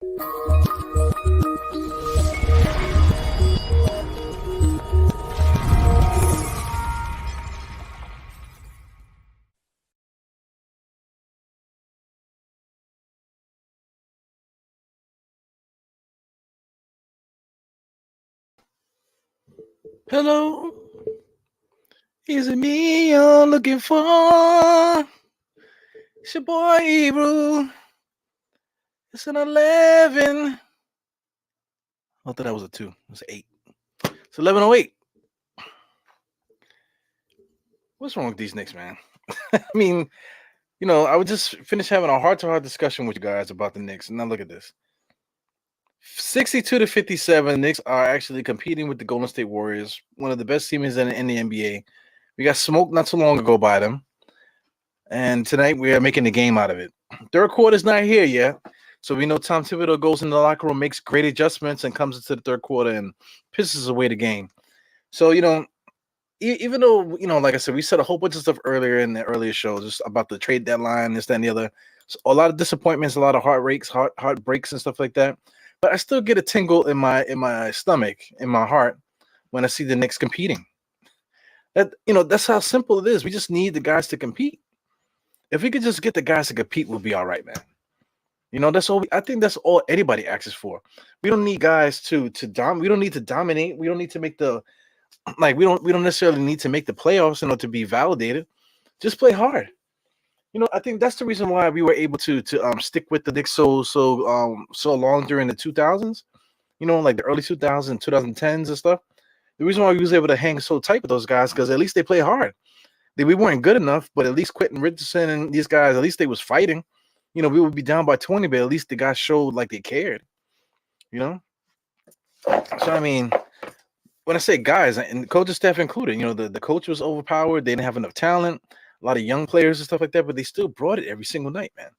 Hello, is it me you're looking for? It's your boy Ebru. It's an 11. I thought that was a 2. It was an 8. It's 11:08. What's wrong with these Knicks, man? I mean, I would just finish having a heart-to-heart discussion with you guys about the Knicks. And now look at this. 62-57, Knicks are actually competing with the Golden State Warriors, one of the best teams in the NBA. We got smoked not too long ago by them. And tonight we are making a game out of it. Third quarter's not here yet. So we know Tom Thibodeau goes in the locker room, makes great adjustments, and comes into the third quarter and pisses away the game. So, even though, like I said, we said a whole bunch of stuff earlier in the earlier show, just about the trade deadline, this, that, and the other. So a lot of disappointments, a lot of heartbreaks and stuff like that. But I still get a tingle in my stomach, in my heart, when I see the Knicks competing. That's how simple it is. We just need the guys to compete. If we could just get the guys to compete, we'll be all right, man. That's all. I think that's all anybody asks for. We don't need guys to we don't need to dominate. We don't need to make the we don't necessarily need to make the playoffs in order to be validated. Just play hard. I think that's the reason why we were able to stick with the Knicks so long during the 2000s. Like the early 2000s, 2010s and stuff. The reason why we was able to hang so tight with those guys because at least they play hard. We weren't good enough, but at least Quentin Richardson and these guys, at least they was fighting. We would be down by 20, but at least the guys showed like they cared. So I mean, when I say guys, and coaching staff included, the coach was overpowered. They didn't have enough talent, a lot of young players and stuff like that, but they still brought it every single night, man.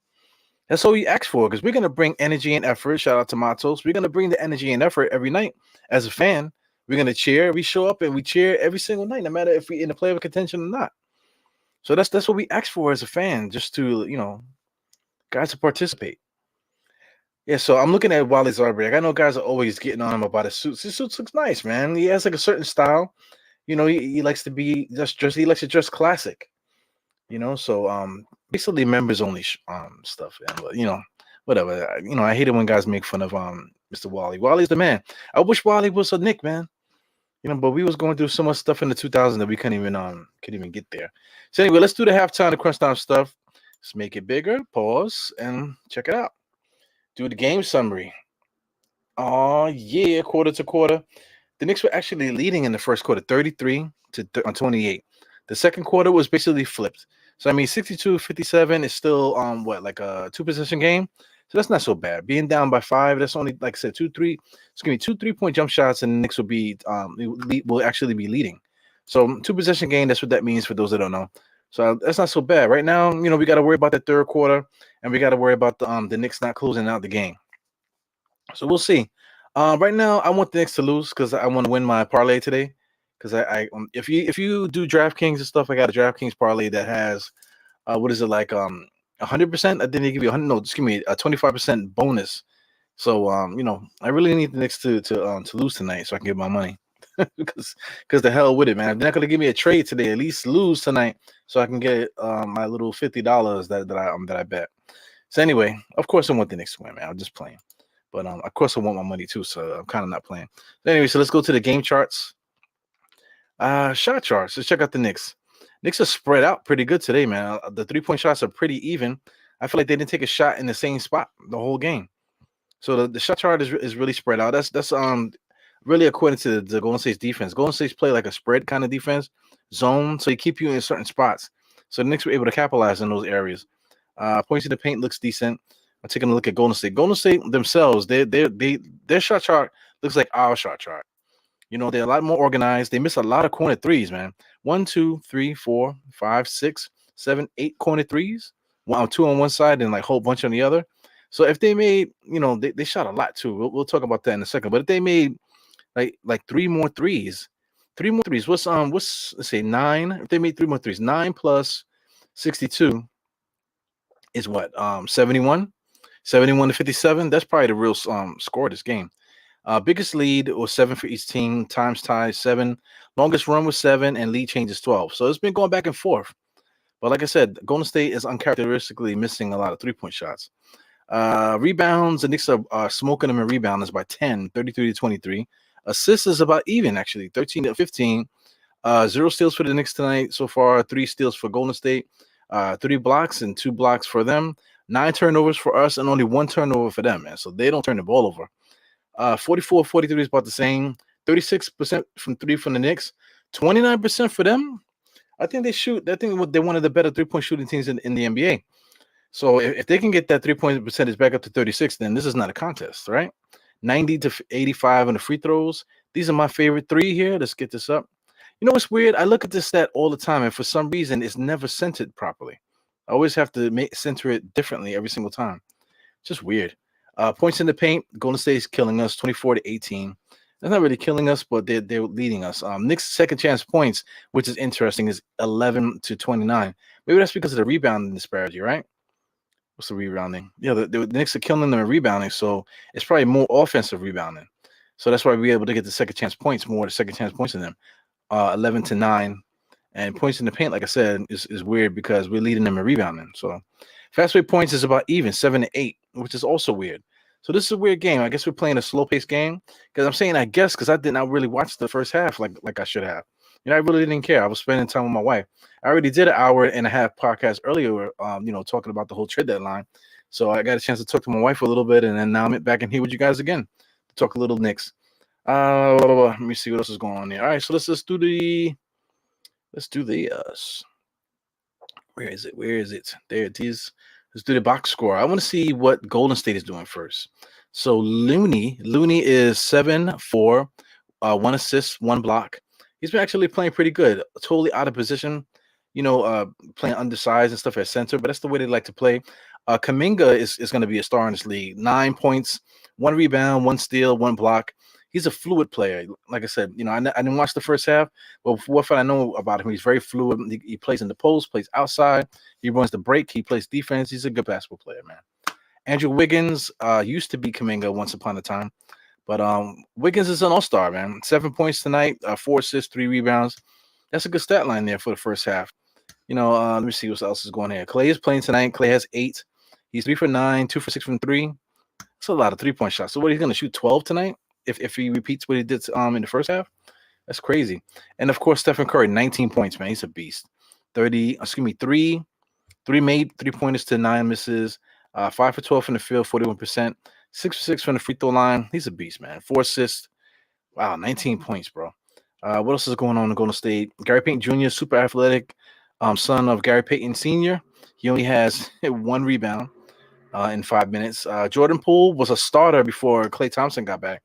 That's all we ask for because we're gonna bring energy and effort. Shout out to Matos. We're gonna bring the energy and effort every night as a fan. We're gonna cheer. We show up and we cheer every single night, no matter if we're in the playoff contention or not. So that's what we ask for as a fan, just to guys to participate. Yeah, so I'm looking at Wally Zarberg. I know guys are always getting on him about his suits. His suits looks nice, man. He has like a certain style. He likes to be he likes to dress classic. So basically members only stuff. Yeah, but whatever. I hate it when guys make fun of Mr. Wally. Wally's the man. I wish Wally was a Knick, man. But we was going through so much stuff in the 2000s that we couldn't even get there. So anyway, let's do the halftime, the Crunchtime stuff. Let's make it bigger. Pause and check it out. Do the game summary. Oh yeah, quarter to quarter. The Knicks were actually leading in the first quarter, 33-28. The second quarter was basically flipped. So I mean, 62-57 is still like a 2-possession game. So that's not so bad. Being down by 5, that's only, like I said, 2-3. It's gonna be 2 3-point jump shots, and the Knicks will actually be leading. So 2-possession game. That's what that means for those that don't know. So that's not so bad. Right now, we got to worry about the third quarter, and we got to worry about the Knicks not closing out the game. So we'll see. Right now, I want the Knicks to lose because I want to win my parlay today. Because if you do DraftKings and stuff, I got a DraftKings parlay that has what is it like 100%? I didn't give you 100. No, just give me a 25% bonus. So I really need the Knicks to lose tonight so I can get my money. because the hell with it, man. If they're not gonna give me a trade today, at least lose tonight so I can get my little $50 that I bet. So anyway, of course I want the Knicks to win, man. I'm just playing. But of course I want my money too, so I'm kind of not playing. So anyway, so let's go to the game charts. Shot charts. Let's check out the Knicks. Knicks are spread out pretty good today, man. The 3-point shots are pretty even. I feel like they didn't take a shot in the same spot the whole game. So the shot chart is really spread out. That's really according to the Golden State's defense. Golden State's play like a spread kind of defense, zone, so you keep you in certain spots. So the Knicks were able to capitalize in those areas. Points in the paint looks decent. I'm taking a look at Golden State. Golden State themselves, their shot chart looks like our shot chart. They're a lot more organized. They miss a lot of corner threes, man. 1, 2, 3, 4, 5, 6, 7, 8 corner threes. 2 on one side and like a whole bunch on the other. So if they made, they shot a lot too. We'll talk about that in a second. But if they made like 3 more threes, what's let's say 9. If they made 3 more threes, 9 plus 62 is what? 71. 71-57. That's probably the real score of this game. Biggest lead was 7 for each team. Times tie 7. Longest run was 7, and lead changes 12. So it's been going back and forth. But like I said, Golden State is uncharacteristically missing a lot of 3-point shots. Rebounds, the Knicks are smoking them in rebounds by 10, 33-23. Assists is about even, actually, 13-15. 0 steals for the Knicks tonight so far. 3 steals for Golden State. 3 blocks and 2 blocks for them. 9 turnovers for us and only 1 turnover for them, man. So they don't turn the ball over. 44-43 is about the same. 36% from 3 from the Knicks. 29% for them. I think they're one of the better 3-point shooting teams in the NBA. So if they can get that 3-point percentage back up to 36, then this is not a contest, right? 90-85 on the free throws. These are my favorite 3 here. Let's get this up. You know what's weird? I look at this stat all the time, and for some reason, it's never centered properly. I always have to center it differently every single time. Just weird. Points in the paint. Golden State is killing us, 24-18. That's not really killing us, but they're leading us. Knicks' second chance points, which is interesting, is 11-29. Maybe that's because of the rebounding disparity, right? What's the rebounding? Yeah, the Knicks are killing them in rebounding, so it's probably more offensive rebounding. So that's why we're able to get the second chance points, more the second chance points in them. 11-9. And points in the paint, like I said, is weird because we're leading them in rebounding. So fast break points is about even, 7-8, which is also weird. So this is a weird game. I guess we're playing a slow-paced game. Because I'm saying I guess because I did not really watch the first half like I should have. I really didn't care. I was spending time with my wife. I already did an hour and a half podcast earlier, talking about the whole trade deadline. So I got a chance to talk to my wife a little bit, and then now I'm back in here with you guys again to talk a little Knicks. Let me see what else is going on here. All right, so let's do the where is it? There it is. Let's do the box score. I want to see what Golden State is doing first. So Looney is 7-4, 1 assist, 1 block. He's been actually playing pretty good. Totally out of position, playing undersized and stuff at center, but that's the way they like to play. Kuminga is going to be a star in this league. 9 points, 1 rebound, 1 steal, 1 block. He's a fluid player. Like I said, I didn't watch the first half, but what I know about him, he's very fluid. He plays in the post, plays outside. He runs the break. He plays defense. He's a good basketball player, man. Andrew Wiggins used to be Kuminga once upon a time, but Wiggins is an all-star, man. 7 points tonight, 4 assists, 3 rebounds. That's a good stat line there for the first half. Let me see what else is going on here. Clay is playing tonight. Clay has 8. He's 3 for 9, 2 for 6 from 3. That's a lot of 3-point shots. So what, he's going to shoot 12 tonight? If he repeats what he did in the first half, that's crazy. And of course, Stephen Curry, 19 points, man. He's a beast. 3 made 3-pointers to 9 misses. 5 for 12 from the field, 41%. 6 for 6 from the free throw line. He's a beast, man. 4 assists. Wow, 19 points, bro. What else is going on in Golden State? Gary Payton Jr., super athletic, son of Gary Payton Sr. He only has 1 rebound in 5 minutes. Jordan Poole was a starter before Klay Thompson got back.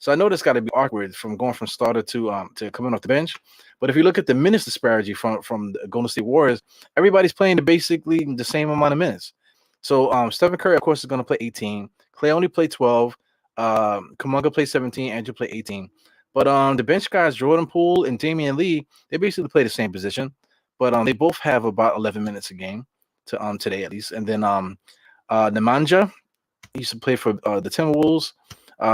So I know this got to be awkward from going from starter to coming off the bench. But if you look at the minutes disparity from the Golden State Warriors, everybody's playing basically the same amount of minutes. So Stephen Curry, of course, is going to play 18. Klay only played 12. Kuminga played 17. Andrew played 18. But the bench guys, Jordan Poole and Damian Lee, they basically play the same position. But they both have about 11 minutes a game today at least. And then Nemanja, he used to play for the Timberwolves.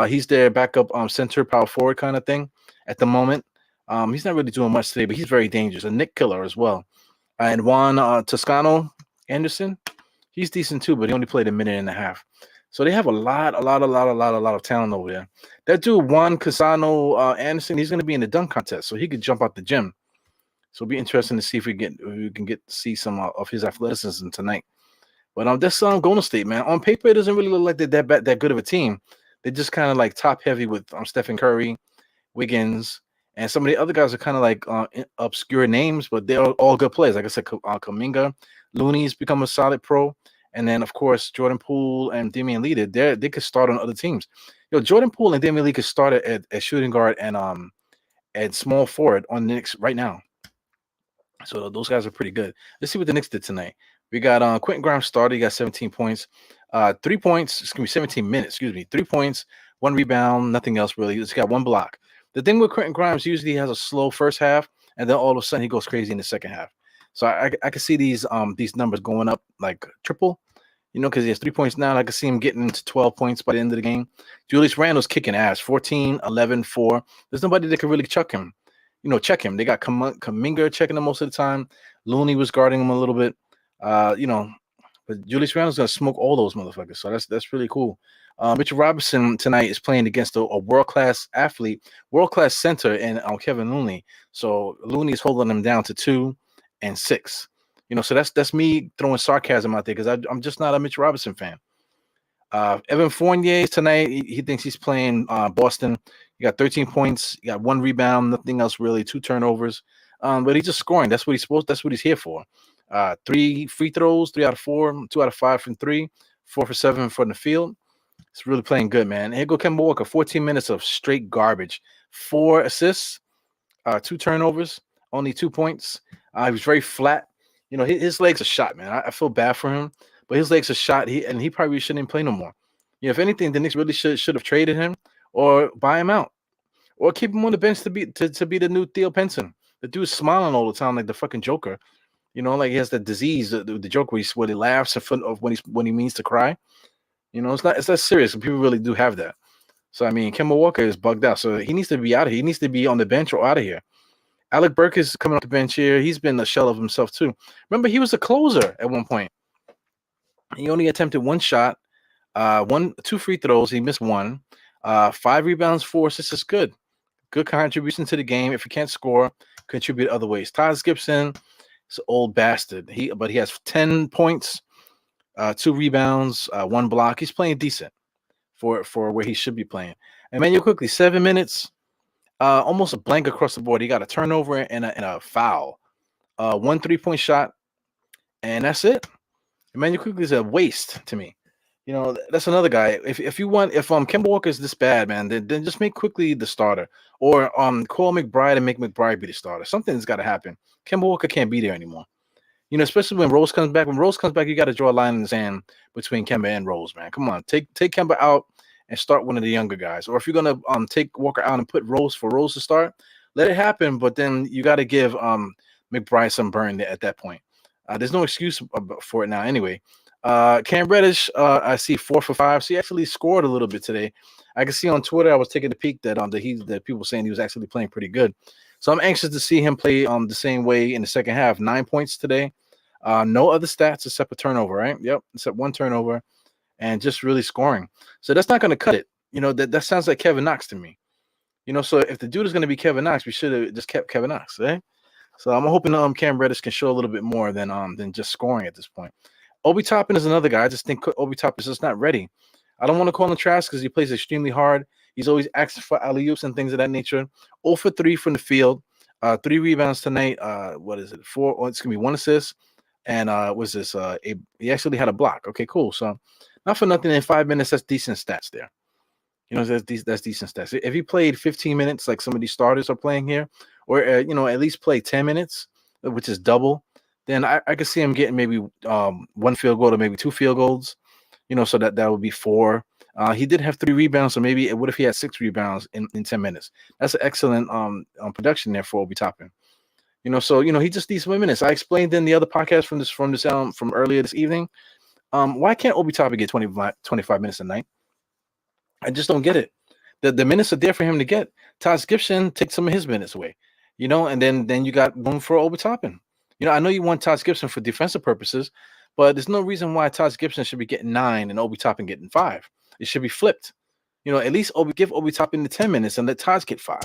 He's their backup center power forward kind of thing at the moment. He's not really doing much today, but he's very dangerous. A Nick killer as well. And Juan Toscano Anderson, he's decent too, but he only played a minute and a half. So they have a lot of talent over there. That dude Juan Toscano Anderson, he's going to be in the dunk contest, so he could jump out the gym. So it'll be interesting to see if we can get to see some of his athleticism tonight. But that's Golden State, man. On paper, it doesn't really look like they're that good of a team. They're just kind of like top heavy with Stephen Curry, Wiggins, and some of the other guys are kind of like obscure names, but they're all good players. Like I said, Kuminga, Looney's become a solid pro, and then of course Jordan Poole and Damian Lee. They could start on other teams. Jordan Poole and Damian Lee could start at shooting guard and small forward on the Knicks right now. So those guys are pretty good. Let's see what the Knicks did tonight. We got Quentin Grimes started. He got 17 points. 3 points. It's going to be 17 minutes. 3 points, 1 rebound, nothing else really. He's got 1 block. The thing with Quentin Grimes, usually he has a slow first half, and then all of a sudden he goes crazy in the second half. So I can see these numbers going up like triple. because he has 3 points now. I can see him getting to 12 points by the end of the game. Julius Randle's kicking ass, 14, 11, 4. There's nobody that can really check him. Check him. They got Kuminga checking him most of the time. Looney was guarding him a little bit. But Julius Randle's gonna smoke all those motherfuckers. So that's really cool. Mitchell Robinson tonight is playing against a world class athlete, world class center, and Kevin Looney. So Looney is holding him down to 2 and 6. So that's me throwing sarcasm out there because I'm just not a Mitchell Robinson fan. Evan Fournier tonight, he thinks he's playing Boston. He got 13 points, he got 1 rebound, nothing else really, 2 turnovers. But he's just scoring. That's what he's here for. 3 free throws, 3 out of 4, 2 out of 5 from 3, 4 for 7 from the field. It's really playing good, man. Here go Kemba Walker, 14 minutes of straight garbage, 4 assists, 2 turnovers, only 2 points. He was very flat. His legs are shot, man. I feel bad for him, but his legs are shot. He probably shouldn't play no more. If anything, the Knicks really should have traded him or buy him out or keep him on the bench to be the new Theo Pinson. The dude's smiling all the time like the fucking Joker. Like he has that disease, the Joker, where he laughs in front of when he means to cry. It's not serious. People really do have that. So Kemba Walker is bugged out. So he needs to be out of here. He needs to be on the bench or out of here. Alec Burke is coming off the bench here. He's been a shell of himself too. Remember, he was a closer at one point. He only attempted 1 shot, 2 free throws. He missed 1. 5 rebounds, 4 assists is good. Good contribution to the game. If he can't score, contribute other ways. Taj Gibson is an old bastard. But he has 10 points, 2 rebounds, 1 block. He's playing decent for where he should be playing. And Manuel quickly, 7 minutes, almost a blank across the board. He got a turnover and a foul, 1 3-point shot, and that's it. Emmanuel Quickly is a waste to me. That's another guy. If Kemba Walker is this bad, man, then just make Quickly the starter, or call McBride and make McBride be the starter. Something's got to happen. Kemba Walker can't be there anymore. Especially when Rose comes back. When Rose comes back, you got to draw a line in the sand between Kemba and Rose, man. Come on, take Kemba out and start one of the younger guys. Or if you're gonna take Walker out and put Rose to start, let it happen. But then you got to give McBride some burn at that point. There's no excuse for it now anyway. Cam Reddish, I see 4 for 5. So he actually scored a little bit today. I can see on Twitter, I was taking a peek that that people were saying he was actually playing pretty good. So I'm anxious to see him play the same way in the second half. 9 points today. No other stats except a turnover, right? Yep, except 1 turnover and just really scoring. So that's not going to cut it. That sounds like Kevin Knox to me. So if the dude is going to be Kevin Knox, we should have just kept Kevin Knox, right? So I'm hoping Cam Reddish can show a little bit more than just scoring at this point. Obi Toppin is another guy. I just think Obi Toppin is just not ready. I don't want to call him trash because he plays extremely hard. He's always asking for alley-oops and things of that nature. 0 for 3 from the field. 3 rebounds tonight. What is it? 4. Oh, it's gonna be 1 assist. And he actually had a block. Okay, cool. So not for nothing in 5 minutes. That's decent stats there. That's decent stats. If he played 15 minutes, like some of these starters are playing here, or at least play 10 minutes, which is double, then I could see him getting maybe 1 field goal or maybe 2 field goals. So that would be 4. He did have 3 rebounds, so maybe what if he had 6 rebounds in 10 minutes? That's an excellent production there for Obi Toppin. So he just needs some minutes. I explained in the other podcast from earlier this evening. Why can't Obi Toppin get 25 minutes a night? I just don't get it. The minutes are there for him to get. Taj Gibson takes some of his minutes away, and then you got room for Obi Toppin. I know you want Taj Gibson for defensive purposes, but there's no reason why Taj Gibson should be getting 9 and Obi Toppin getting 5. It should be flipped. At least give Obi Toppin the 10 minutes and let Taj get 5.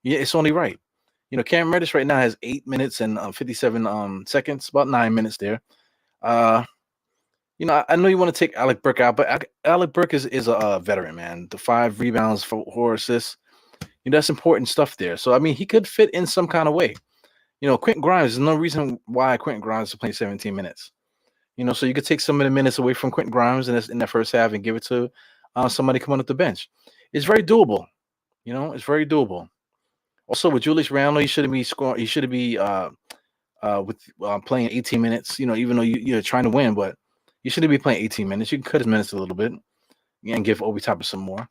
Yeah, it's only right. Cam Reddish right now has 8 minutes and 57 seconds, about 9 minutes there. I know you want to take Alec Burke out, but Alec Burke is a veteran, man. The 5 rebounds, 4 assists. That's important stuff there. So, he could fit in some kind of way. Quentin Grimes, there's no reason why Quentin Grimes is playing 17 minutes. So you could take some of the minutes away from Quentin Grimes in that first half and give it to somebody coming up the bench. It's very doable. It's very doable. Also, with Julius Randle, he shouldn't be scoring. He shouldn't be playing 18 minutes. Even though you're trying to win, but you shouldn't be playing 18 minutes. You can cut his minutes a little bit and give Obi Toppin some more.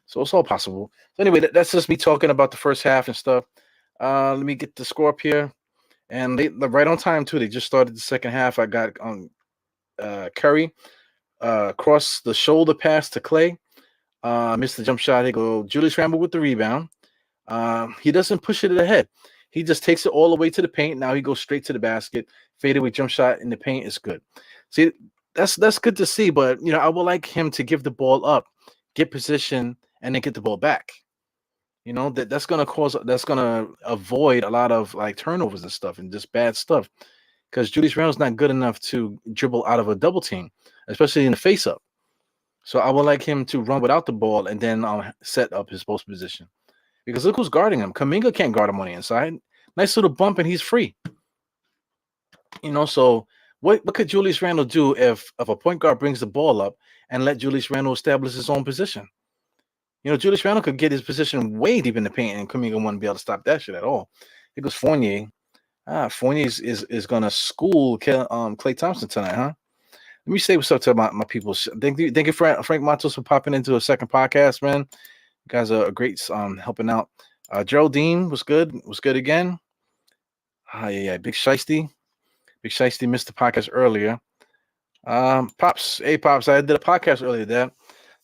So it's all possible. So anyway, that's just me talking about the first half and stuff. Let me get the score up here. And they're right on time, too. They just started the second half. I got Curry cross the shoulder pass to Clay. Missed the jump shot. He go Julius Randle with the rebound. He doesn't push it ahead. He just takes it all the way to the paint. Now he goes straight to the basket. Fadeaway jump shot in the paint is good. See, that's good to see. But I would like him to give the ball up, get position, and then get the ball back. That's gonna avoid a lot of like turnovers and stuff and just bad stuff. Because Julius Randle's not good enough to dribble out of a double team, especially in the face up. So I would like him to run without the ball and then set up his post position. Because look who's guarding him. Kuminga can't guard him on the inside. Nice little bump and he's free. So what could Julius Randle do if a point guard brings the ball up and let Julius Randle establish his own position? Julius Randle could get his position way deep in the paint and Kuminga wouldn't be able to stop that shit at all. Here goes Fournier. Fournier is going to school Klay Thompson tonight, huh? Let me say what's up to my people. Thank you, Frank Matos, for popping into a second podcast, man. You guys are great helping out. Geraldine was good. Was good again. Yeah. Big Shiesty. Big Shiesty missed the podcast earlier. Pops. Hey, Pops. I did a podcast earlier there.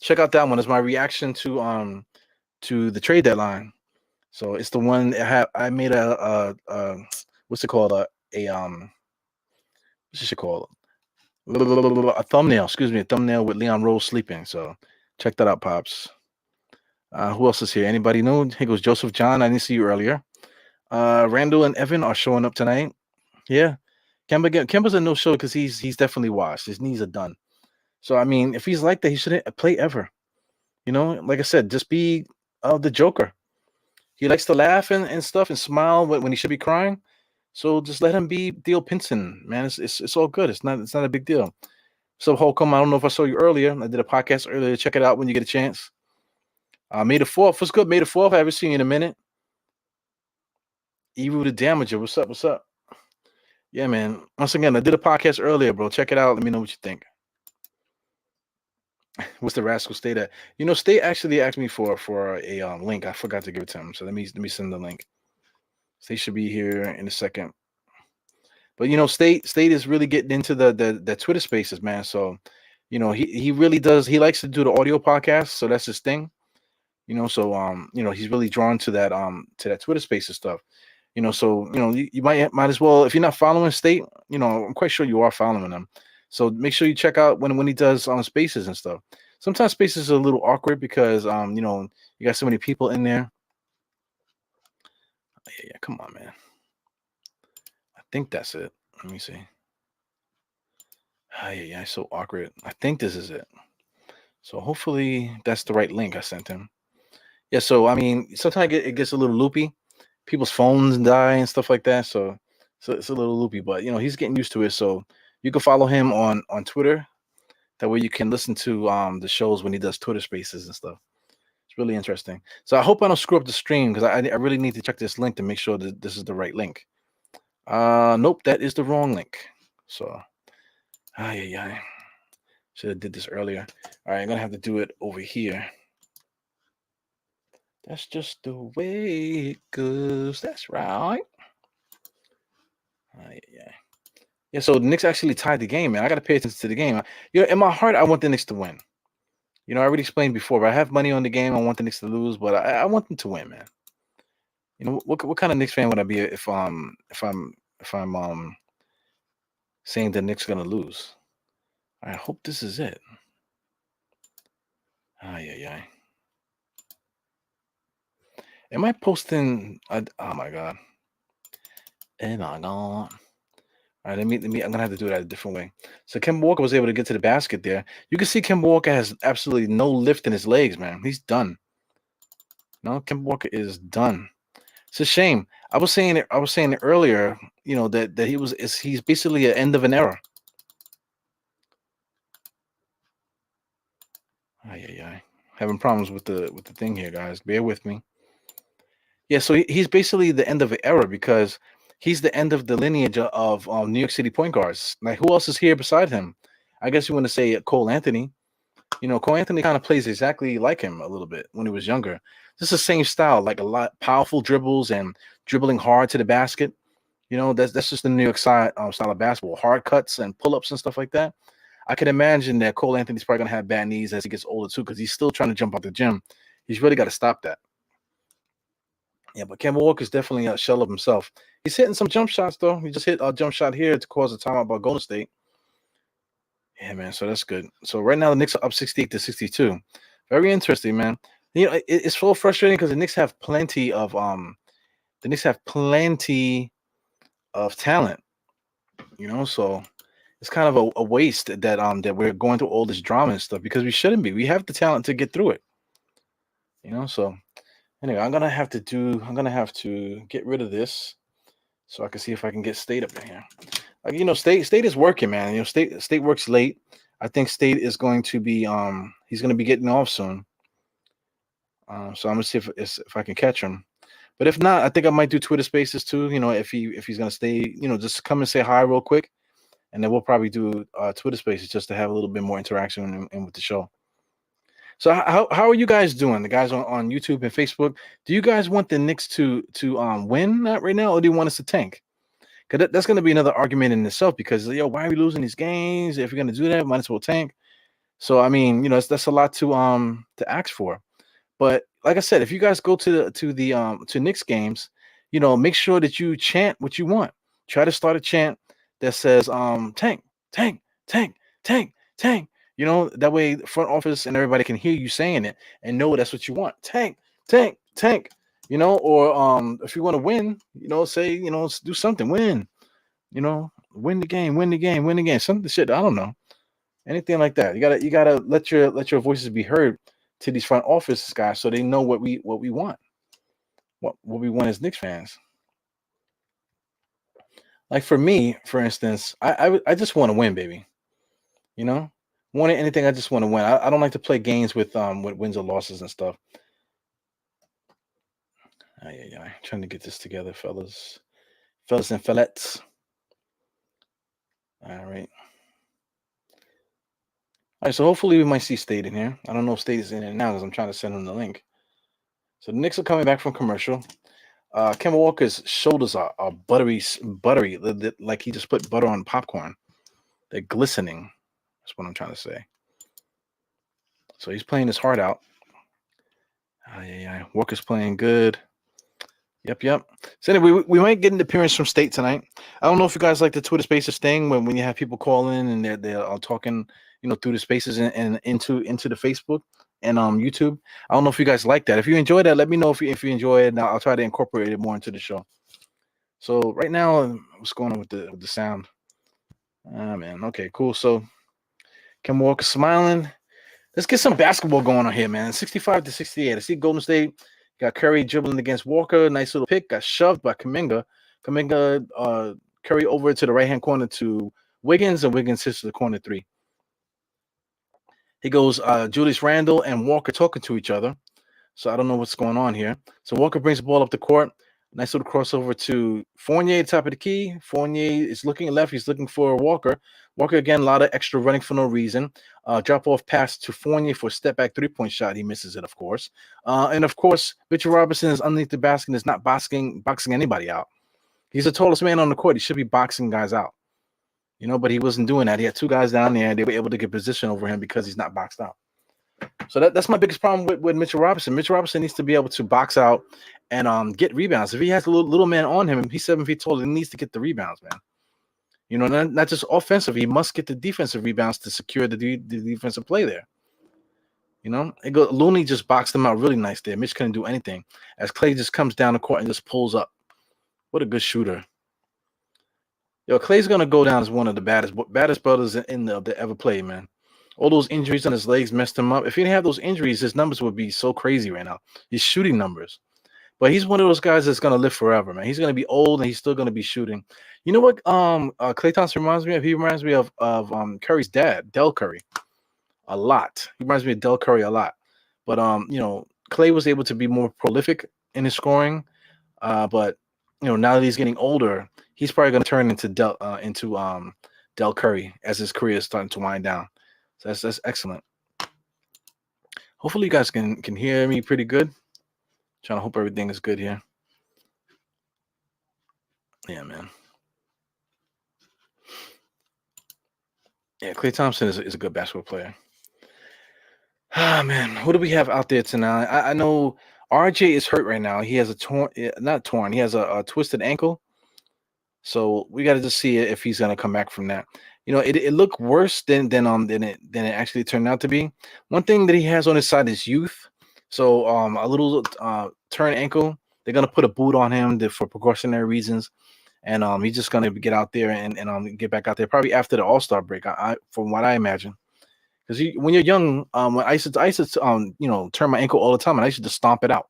Check out that one. It's my reaction to the trade deadline. So it's the one I made a what's it called? What's it called? A thumbnail. Excuse me, a thumbnail with Leon Rose sleeping. So check that out, Pops. Who else is here? Anybody know? Here goes Joseph John. I didn't see you earlier. Randall and Evan are showing up tonight. Yeah. Kemba's a no show because he's definitely washed. His knees are done. So I mean, if he's like that, he shouldn't play ever. Like I said, just be the Joker. He likes to laugh and stuff and smile when he should be crying. So just let him be Theo Pinson, man. It's all good. It's not a big deal. So Holcomb, I don't know if I saw you earlier. I did a podcast earlier. Check it out when you get a chance. May the 4th. What's good? May the 4th. I haven't seen you in a minute. Evu the Damager. What's up? What's up? Yeah, man. Once again, I did a podcast earlier, bro. Check it out. Let me know what you think. What's the rascal State at? State actually asked me for a link. I forgot to give it to him. So let me send the link. State should be here in a second. But State is really getting into the Twitter spaces, man. So, he really does. He likes to do the audio podcast, so that's his thing. So he's really drawn to that Twitter spaces stuff. So you might as well, if you're not following State, I'm quite sure you are following them. So make sure you check out when he does on spaces and stuff. Sometimes spaces are a little awkward because you got so many people in there. Yeah, come on, man. I think that's it. Let me see. Yeah, so awkward. I think this is it. So hopefully that's the right link I sent him. Yeah, so I mean, sometimes it gets a little loopy. People's phones die and stuff like that. So it's a little loopy, but he's getting used to it. So you can follow him on Twitter. That way you can listen to the shows when he does Twitter spaces and stuff. It's really interesting. So I hope I don't screw up the stream because I really need to check this link to make sure that this is the right link. Nope, that is the wrong link. So, should have did this earlier. All right, I'm gonna have to do it over here. That's just the way it goes. That's right. Yeah. So the Knicks actually tied the game, man. I gotta pay attention to the game. In my heart, I want the Knicks to win. I already explained before, but I have money on the game. I want the Knicks to lose, but I want them to win, man. What kind of Knicks fan would I be if I'm saying the Knicks are gonna lose? I hope this is it. Yeah. Am I posting? Oh my god. And on. All right, let me. I'm gonna have to do that a different way. So Kemba Walker was able to get to the basket there. You can see Kemba Walker has absolutely no lift in his legs, man. He's done. No, Kemba Walker is done. It's a shame. I was saying it earlier. That he's basically an end of an era. Having problems with the thing here, guys. Bear with me. Yeah, so he's basically the end of an era because he's the end of the lineage of New York City point guards. Like, who else is here beside him? I guess you want to say Cole Anthony. Cole Anthony kind of plays exactly like him a little bit when he was younger. Just the same style, like a lot powerful dribbles and dribbling hard to the basket. That's just the New York side style of basketball. Hard cuts and pull-ups and stuff like that. I can imagine that Cole Anthony's probably gonna have bad knees as he gets older too, because he's still trying to jump out the gym. He's really got to stop that. Yeah, but Kemba Walker's definitely a shell of himself. He's hitting some jump shots though. He just hit a jump shot here to cause a timeout by Golden State. Yeah, man. So that's good. So right now the Knicks are up 68-62. Very interesting, man. It's so frustrating because the Knicks have plenty of talent. So it's kind of a waste that we're going through all this drama and stuff because we shouldn't be. We have the talent to get through it. So anyway, I'm gonna have to get rid of this so I can see if I can get State up in here. State is working, man. State works late. I think State is going to be he's going to be getting off soon. So I'm gonna see if I can catch him. But if not, I think I might do Twitter Spaces too. If he's gonna stay, just come and say hi real quick, and then we'll probably do Twitter Spaces just to have a little bit more interaction and with the show. So how are you guys doing? The guys on YouTube and Facebook, do you guys want the Knicks to win right now, or do you want us to tank? Because that's going to be another argument in itself. Because why are we losing these games? If you're going to do that, might as well tank. So I mean, that's a lot to ask for. But like I said, if you guys go to Knicks games, make sure that you chant what you want. Try to start a chant that says tank, tank, tank, tank, tank. That way the front office and everybody can hear you saying it and know that's what you want. Tank, tank, tank. Or if you want to win, say, do something, win. Win the game, win the game, win the game. Something shit. I don't know. Anything like that. You gotta let your voices be heard to these front office guys so they know what we want. What we want as Knicks fans. Like for me, for instance, I just want to win, baby. More than anything, I just want to win. I don't like to play games with wins or losses and stuff. Yeah. Trying to get this together, fellas and fellets. All right. All right, so hopefully we might see State in here. I don't know if State is in it now because I'm trying to send him the link. So the Knicks are coming back from commercial. Kemba Walker's shoulders are buttery, like he just put butter on popcorn. They're glistening. That's what I'm trying to say. So he's playing his heart out. Yeah. Walker's playing good. Yep. So anyway, we might get an appearance from State tonight. I don't know if you guys like the Twitter Spaces thing when you have people call in and they're talking, through the Spaces and into the Facebook and YouTube. I don't know if you guys like that. If you enjoy that, let me know if you enjoy it. And I'll try to incorporate it more into the show. So right now, what's going on with the sound? Ah man, okay, cool. So Kemba Walker smiling. Let's get some basketball going on here, man. 65-68. I see Golden State got Curry dribbling against Walker. Nice little pick. Got shoved by Kuminga. Curry over to the right-hand corner to Wiggins, and Wiggins hits to the corner three. He goes Julius Randle and Walker talking to each other. So I don't know what's going on here. So Walker brings the ball up the court. Nice little crossover to Fournier, top of the key. Fournier is looking left. He's looking for Walker. Walker, again, a lot of extra running for no reason. Drop-off pass to Fournier for a step-back three-point shot. He misses it, of course. And, of course, Mitchell Robinson is underneath the basket and is not boxing anybody out. He's the tallest man on the court. He should be boxing guys out. But he wasn't doing that. He had two guys down there, and they were able to get position over him because he's not boxed out. So that's my biggest problem with Mitchell Robinson. Mitchell Robinson needs to be able to box out and get rebounds. If he has a little man on him, he's 7 feet tall. He needs to get the rebounds, man. Not just offensive. He must get the defensive rebounds to secure the defensive play there. Looney just boxed him out really nice there. Mitch couldn't do anything as Clay just comes down the court and just pulls up. What a good shooter. Clay's gonna go down as one of the baddest brothers in the ever played, man. All those injuries on his legs messed him up. If he didn't have those injuries, his numbers would be so crazy right now. His shooting numbers. But he's one of those guys that's going to live forever, man. He's going to be old and he's still going to be shooting. You know what Klay Thompson reminds me of? He reminds me of Curry's dad, Del Curry, a lot. He reminds me of Del Curry a lot. But, Klay was able to be more prolific in his scoring. But, now that he's getting older, he's probably going to turn into Del Curry as his career is starting to wind down. So that's excellent. Hopefully you guys can hear me pretty good. Trying to hope everything is good here. Yeah, man. Yeah, Klay Thompson is a good basketball player. Ah man, who do we have out there tonight? I know RJ is hurt right now. He has a torn, not torn. He has a twisted ankle. So we got to just see if he's gonna come back from that. It looked worse than it actually turned out to be. One thing that he has on his side is youth. So a little turn ankle. They're gonna put a boot on him for precautionary reasons, and he's just gonna get out there and get back out there probably after the All Star break. From what I imagine, because when you're young, I used to turn my ankle all the time, and I used to just stomp it out.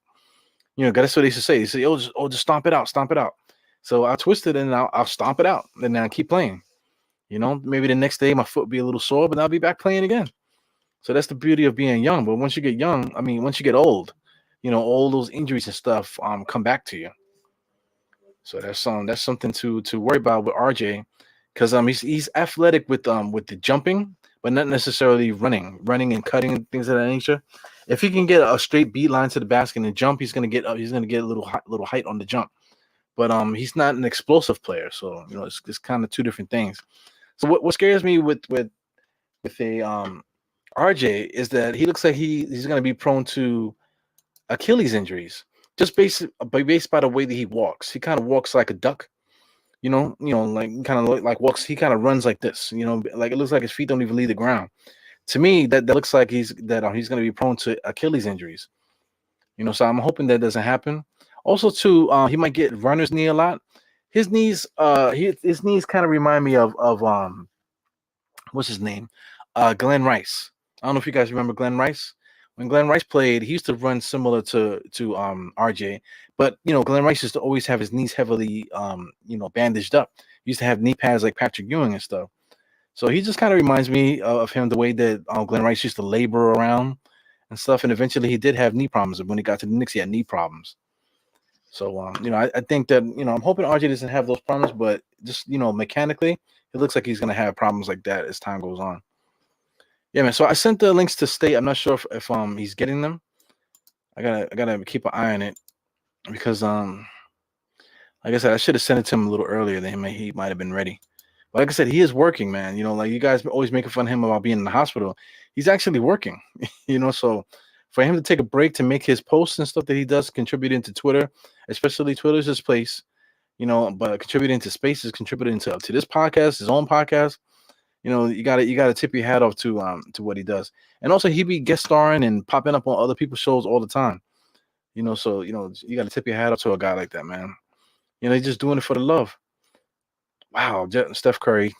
That's what they used to say. They say, just stomp it out, stomp it out. So I'll twist it and I'll stomp it out, and then I keep playing. Maybe the next day my foot be a little sore, but I'll be back playing again. So that's the beauty of being young. But once you get young, I mean, once you get old, all those injuries and stuff come back to you. So that's something to worry about with RJ, because he's athletic with the jumping, but not necessarily running and cutting and things of that nature. If he can get a straight beat line to the basket and jump, he's gonna get up. He's gonna get a little height on the jump. But he's not an explosive player, so it's kind of two different things. So what scares me with a RJ is that he looks like he's gonna be prone to Achilles injuries, just based by the way that he walks. He kind of walks like a duck, like kind of like walks. He kind of runs like this, like it looks like his feet don't even leave the ground. To me, that looks like he's going to be prone to Achilles injuries. So I'm hoping that doesn't happen. Also, too, he might get runner's knee a lot. His knees kind of remind me of what's his name, Glenn Rice. I don't know if you guys remember Glenn Rice. When Glenn Rice played, he used to run similar to RJ, but Glenn Rice used to always have his knees heavily bandaged up. He used to have knee pads like Patrick Ewing and stuff. So he just kind of reminds me of him, the way that Glenn Rice used to labor around and stuff. And eventually he did have knee problems. When he got to the Knicks, he had knee problems. So, I think that, I'm hoping RJ doesn't have those problems, but just, mechanically, it looks like he's going to have problems like that as time goes on. Yeah, man. So I sent the links to State. I'm not sure if he's getting them. I gotta keep an eye on it because, like I said, I should have sent it to him a little earlier than he might have been ready. But like I said, he is working, man. Like you guys always making fun of him about being in the hospital. He's actually working, So for him to take a break to make his posts and stuff that he does, contributing to Twitter, especially Twitter's his place, but contributing to Spaces, contributing to this podcast, his own podcast. You gotta tip your hat off to what he does. And also he be guest starring and popping up on other people's shows all the time. So you gotta tip your hat off to a guy like that, man. He's just doing it for the love. Wow, Steph Curry.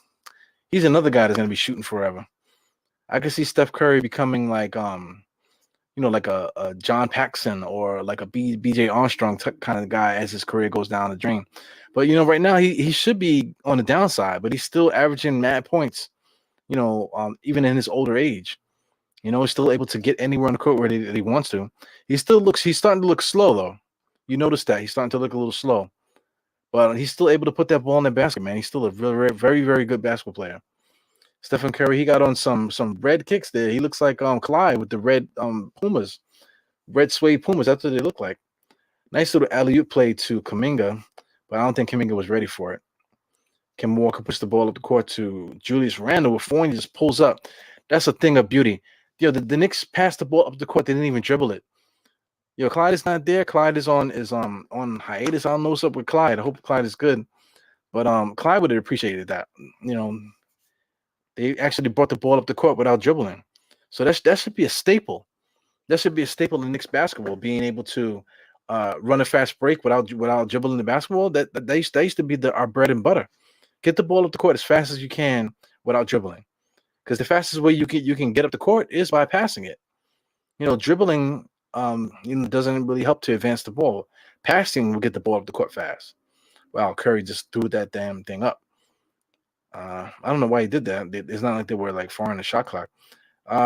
He's another guy that's gonna be shooting forever. I could see Steph Curry becoming like like a John Paxson or like a BJ Armstrong kind of guy as his career goes down the drain. But right now he should be on the downside, but he's still averaging mad points. Even in his older age, he's still able to get anywhere on the court where he wants to. He's starting to look slow though. You notice that he's starting to look a little slow, but he's still able to put that ball in the basket, man. He's still a very, very, very good basketball player. Stephen Curry, he got on some red kicks there. He looks like Clyde with the red Pumas, red suede Pumas. That's what they look like. Nice little alley-oop play to Kuminga, but I don't think Kuminga was ready for it. Kim Walker puts the ball up the court to Julius Randle, with Fournier just pulls up. That's a thing of beauty. The Knicks passed the ball up the court. They didn't even dribble it. Clyde is not there. Clyde is on hiatus. I don't know what's up with Clyde. I hope Clyde is good. But Clyde would have appreciated that. They actually brought the ball up the court without dribbling. So that should be a staple. That should be a staple in Knicks basketball, being able to run a fast break without dribbling the basketball. That used to be our bread and butter. Get the ball up the court as fast as you can without dribbling, because the fastest way you can get up the court is by passing it. Dribbling doesn't really help to advance the ball. Passing will get the ball up the court fast. Wow, Curry just threw that damn thing up. I don't know why he did that. It's not like they were like far in the shot clock.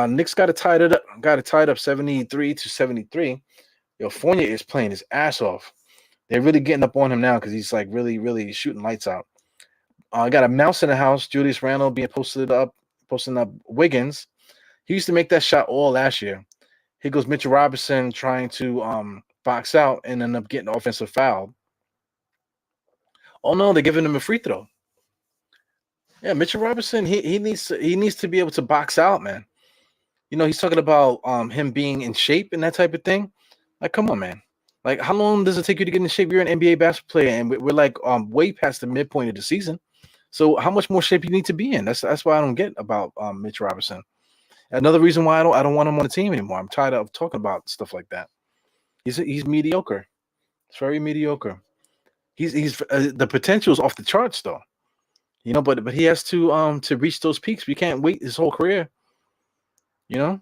Knicks got it tied up 73-73. Fournier is playing his ass off. They're really getting up on him now because he's like really, really shooting lights out. I got a mouse in the house. Julius Randle posting up Wiggins. He used to make that shot all last year. Here goes Mitchell Robinson trying to box out and end up getting offensive foul. Oh no, they're giving him a free throw. Yeah, Mitchell Robinson, he needs to be able to box out, man. He's talking about him being in shape and that type of thing. Like, come on, man. Like, how long does it take you to get in shape? You're an NBA basketball player, and we're like way past the midpoint of the season. So, how much more shape you need to be in? That's why I don't get about Mitch Robinson. Another reason why I don't want him on the team anymore. I'm tired of talking about stuff like that. He's mediocre. It's very mediocre. He's the potential is off the charts though. But he has to reach those peaks. We can't wait his whole career. You know.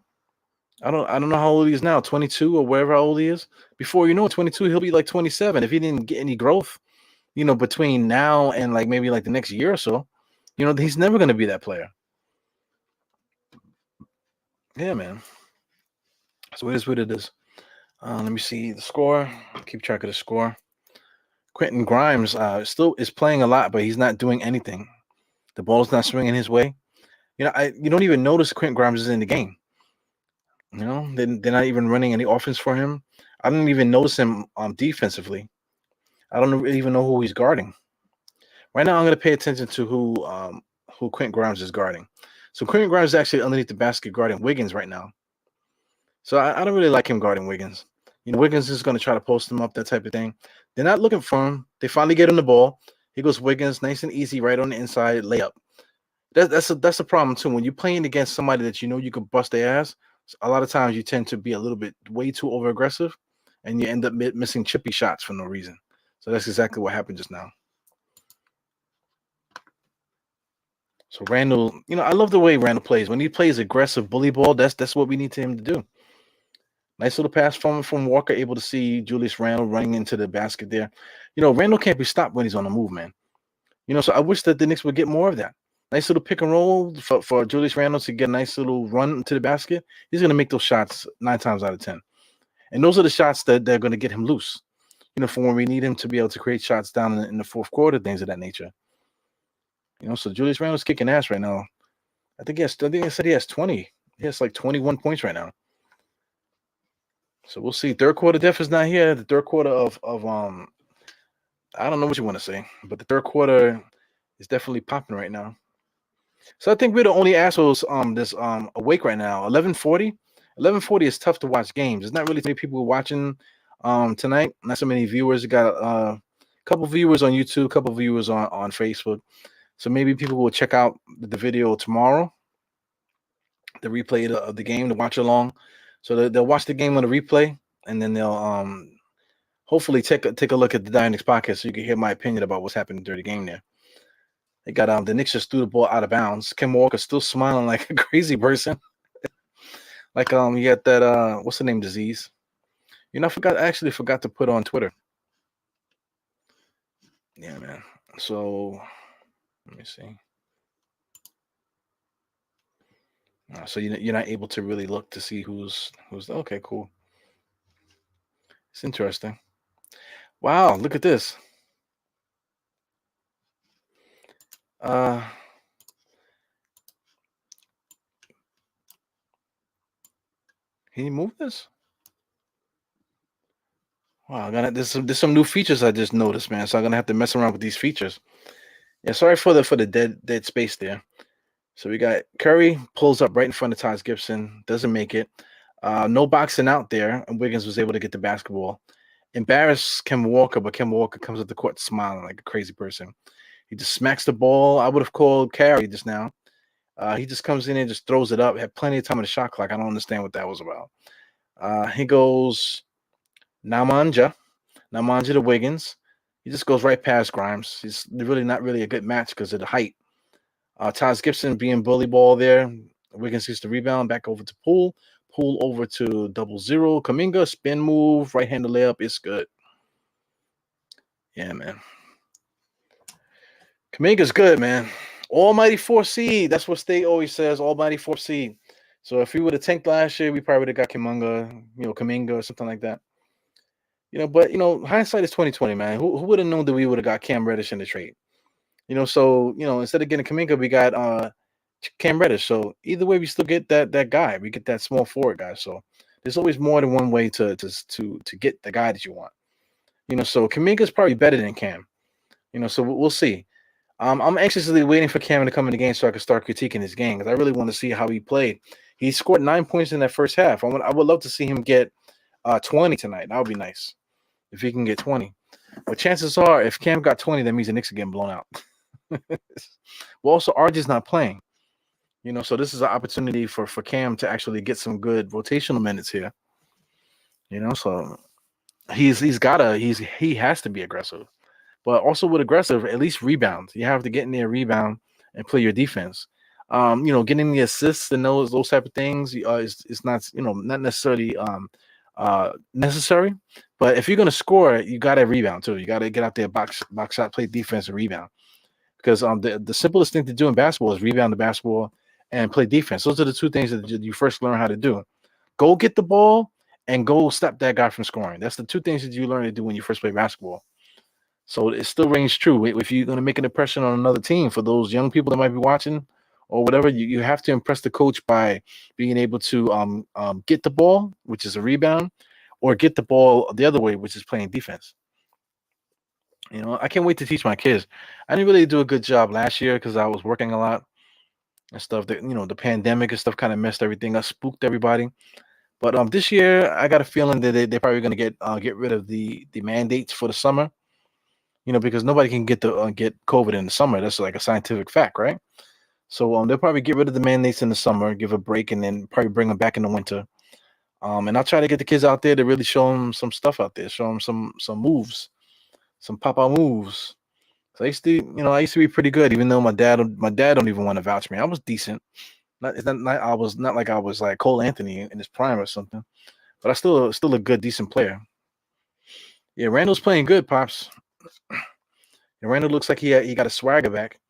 I don't know how old he is now, 22 or wherever old he is. Before 22, he'll be like 27 if he didn't get any growth. Between now and like maybe like the next year or so. He's never going to be that player. Yeah, man. So it is what it is. Let me see the score. Keep track of the score. Quentin Grimes still is playing a lot, but he's not doing anything. The ball's not swinging his way. You don't even notice Quentin Grimes is in the game. They're not even running any offense for him. I didn't even notice him defensively. I don't even know who he's guarding. Right now, I'm going to pay attention to who Quentin Grimes is guarding. So Quentin Grimes is actually underneath the basket guarding Wiggins right now. So I don't really like him guarding Wiggins. Wiggins is going to try to post him up, that type of thing. They're not looking for him. They finally get him the ball. He goes Wiggins, nice and easy, right on the inside layup. That's a problem too. When you're playing against somebody that you could bust their ass, a lot of times you tend to be a little bit way too over aggressive, and you end up missing chippy shots for no reason. So that's exactly what happened just now. So Randall, I love the way Randall plays. When he plays aggressive bully ball, that's what we need him to do. Nice little pass from Walker, able to see Julius Randle running into the basket there. Randall can't be stopped when he's on the move, man. So I wish that the Knicks would get more of that. Nice little pick and roll for Julius Randle to get a nice little run to the basket. He's going to make those shots 9 times out of 10. And those are the shots that they're going to get him loose. For when we need him to be able to create shots down in the fourth quarter, things of that nature. So Julius Randle's kicking ass right now. I think I said he has 20. He has like 21 points right now. So we'll see. Third quarter def is not here. The third quarter of I don't know what you want to say, but the third quarter is definitely popping right now. So I think we're the only assholes this awake right now. 11:40. 11:40 is tough to watch games. There's not really many people watching tonight. Not so many viewers. You got a couple viewers on YouTube, a couple viewers on Facebook. So maybe people will check out the video tomorrow, the replay of the game, to watch along. So they'll watch the game on the replay, and then they'll hopefully take a look at the Dynamics podcast so you can hear my opinion about what's happening during the game there. They got the Knicks just threw the ball out of bounds. Kim Walker still smiling like a crazy person. Like you got that what's the name disease? I actually forgot to put on Twitter. Yeah, man. So let me see. So you're not able to really look to see who's okay, cool. It's interesting. Wow, look at this. Can you move this? Wow, there's some new features I just noticed, man. So I'm gonna have to mess around with these features. Yeah, sorry for the dead space there. So we got Curry pulls up right in front of Taj Gibson, doesn't make it. No boxing out there, and Wiggins was able to get the basketball. Embarrassed Kim Walker, but Kim Walker comes up the court smiling like a crazy person. He just smacks the ball. I would have called carry just now. He just comes in and just throws it up. Had plenty of time on the shot clock. I don't understand what that was about. He goes Namanja to Wiggins. He just goes right past Grimes. He's really not really a good match because of the height. Taj Gibson being bully ball there. Wiggins gets the rebound back over to Poole. Poole over to 0-0. Kuminga spin move, right-handed layup. It's good. Yeah, man. Kuminga's good, man. Almighty 4th seed. That's what State always says. Almighty 4th seed. So if we would have tanked last year, we probably would have got Kuminga or something like that. But hindsight is 2020, man. Who would have known that we would have got Cam Reddish in the trade? So instead of getting Kuminga, we got Cam Reddish. So either way, we still get that guy. We get that small forward guy. So there's always more than one way to get the guy that you want. So Kuminga's probably better than Cam. So we'll see. I'm anxiously waiting for Cam to come in the game so I can start critiquing his game because I really want to see how he played. He scored 9 points in that first half. I would love to see him get 20 tonight. That would be nice if he can get 20. But chances are, if Cam got 20, that means the Knicks are getting blown out. Well, also RJ's not playing. So this is an opportunity for Cam to actually get some good rotational minutes here. So he has to be aggressive. But also with aggressive, at least rebound. You have to get in there, rebound, and play your defense. Getting the assists and those type of things is not not necessarily necessary. But if you're gonna score, you got to rebound too. You got to get out there, box shot, play defense, and rebound. Because the simplest thing to do in basketball is rebound the basketball and play defense. Those are the two things that you first learn how to do. Go get the ball and go stop that guy from scoring. That's the two things that you learn to do when you first play basketball. So it still rings true. If you're going to make an impression on another team, for those young people that might be watching or whatever, you have to impress the coach by being able to get the ball, which is a rebound, or get the ball the other way, which is playing defense. I can't wait to teach my kids. I didn't really do a good job last year because I was working a lot and stuff. That the pandemic and stuff kind of messed everything up, spooked everybody. But this year, I got a feeling that they're probably going to get rid of the mandates for the summer. Because nobody can get COVID in the summer. That's like a scientific fact, right? So they'll probably get rid of the mandates in the summer, give a break, and then probably bring them back in the winter. And I'll try to get the kids out there to really show them some stuff out there, show them some moves, some pop-out moves. So I used to be pretty good, even though my dad don't even want to vouch me. I was decent. I was not like I was like Cole Anthony in his prime or something, but I still a good, decent player. Yeah, Randall's playing good, pops. And Randall looks like he got a swagger back.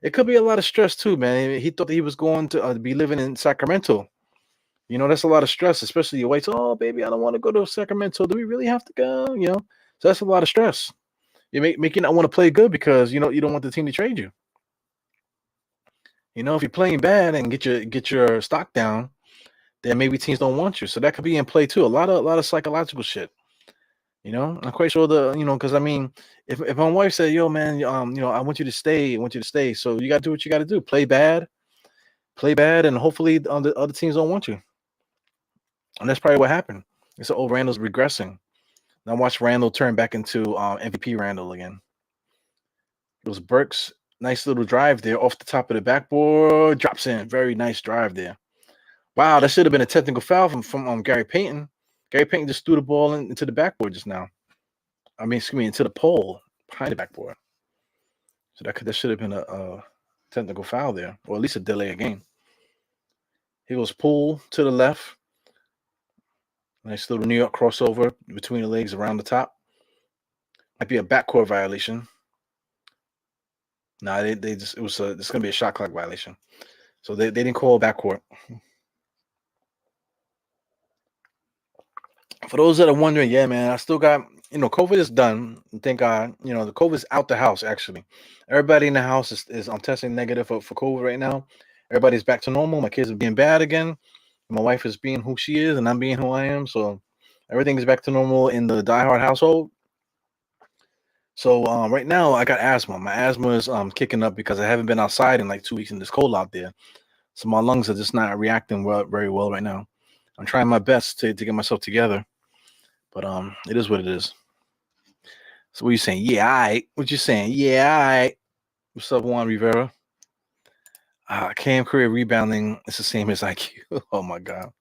It could be a lot of stress too, man. He thought that he was going to be living in Sacramento. That's a lot of stress, especially your wife. Oh, baby, I don't want to go to Sacramento. Do we really have to go? So that's a lot of stress. You make you not want to play good because you don't want the team to trade you. If you're playing bad and get your stock down, then maybe teams don't want you. So that could be in play too. A lot of psychological shit. I'm quite sure because I mean, if my wife said, "Yo, man, I want you to stay, I want you to stay," so you got to do what you got to do. Play bad, and hopefully the other teams don't want you. And that's probably what happened. It's Randall's regressing. Now watch Randall turn back into MVP Randall again. It was Burks. Nice little drive there off the top of the backboard. Drops in. Very nice drive there. Wow, that should have been a technical foul from Gary Payton. Gary Payton just threw the ball into the backboard just now. I mean, excuse me, into the pole behind the backboard. So that should have been a technical foul there, or at least a delay of game. He goes pull to the left. Nice little New York crossover between the legs around the top. Might be a backcourt violation. Nah, they just it's gonna be a shot clock violation. So they didn't call backcourt. For those that are wondering, yeah, man, I still got COVID is done. Thank God. The COVID's out the house actually. Everybody in the house is I'm testing negative for COVID right now. Everybody's back to normal. My kids are being bad again. My wife is being who she is, and I'm being who I am. So everything is back to normal in the diehard household. So right now I got asthma. My asthma is kicking up because I haven't been outside in like 2 weeks and it's cold out there. So my lungs are just not reacting very well right now. I'm trying my best to get myself together, but it is what it is. So what you saying? Yeah, all right. What you saying? Yeah, all right. What's up, Juan Rivera? Cam career rebounding is the same as IQ. Oh my God,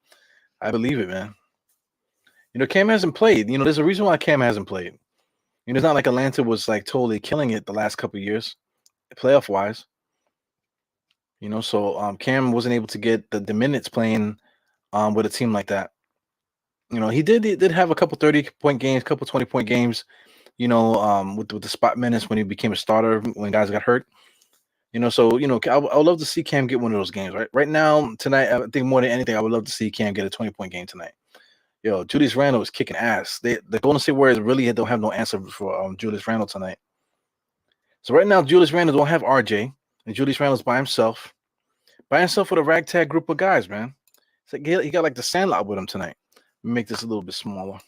I believe it, man. Cam hasn't played. There's a reason why Cam hasn't played. It's not like Atlanta was like totally killing it the last couple of years, playoff wise. So Cam wasn't able to get the minutes playing with a team like that. He did have a couple 30-point games, couple 20-point games. With the spot minutes when he became a starter when guys got hurt. So I would love to see Cam get one of those games. Right now tonight, I think more than anything, I would love to see Cam get a 20-point game tonight. Julius Randle is kicking ass. The Golden State Warriors really don't have no answer for Julius Randle tonight. So right now, Julius Randle don't have RJ, and Julius Randle's by himself with a ragtag group of guys, man. It's like he got like the Sandlot with him tonight. Make this a little bit smaller,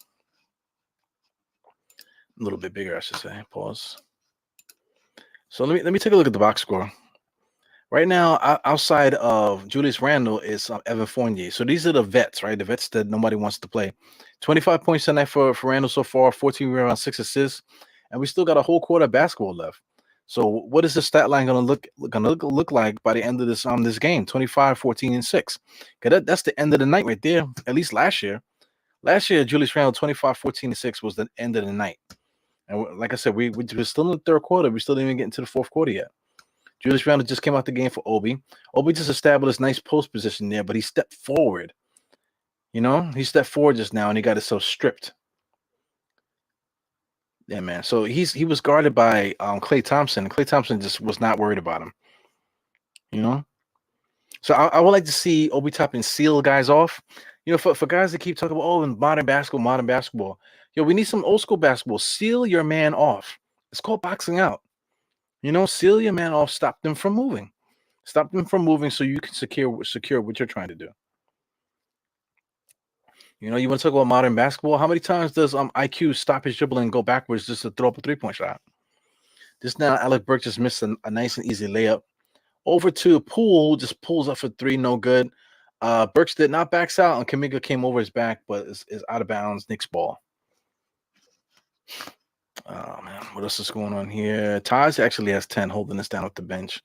a little bit bigger, I should say. Pause. So let me take a look at the box score. Right now, outside of Julius Randle is Evan Fournier. So these are the vets, right? The vets that nobody wants to play. 25 points tonight for Randle so far, 14 rebounds, 6 assists, and we still got a whole quarter of basketball left. So what is the stat line gonna look like by the end of this game? 25, 14, and 6. Okay, that's the end of the night right there. At least last year. Last year, Julius Randle 25, 14, and 6 was the end of the night. And like I said, we're still in the third quarter. We still didn't even get into the fourth quarter yet. Julius Randle just came out the game for Obi. Obi just established nice post position there, but he stepped forward. He stepped forward just now, and he got himself stripped. Yeah, man. So he was guarded by Klay Thompson. Klay Thompson just was not worried about him. You know. So I would like to see Obi Toppin seal guys off. For guys that keep talking about in modern basketball. We need some old school basketball. Seal your man off. It's called boxing out. Seal your man off. Stop them from moving. Stop them from moving so you can secure what you're trying to do. You want to talk about modern basketball? How many times does IQ stop his dribbling and go backwards just to throw up a 3-point shot? Just now, Alec Burks just missed a nice and easy layup. Over to Poole, just pulls up for 3, no good. Burks did not backs out, and Kuminga came over his back, but is out of bounds. Knicks ball. Oh, man. What else is going on here? Taj actually has 10, holding us down off the bench.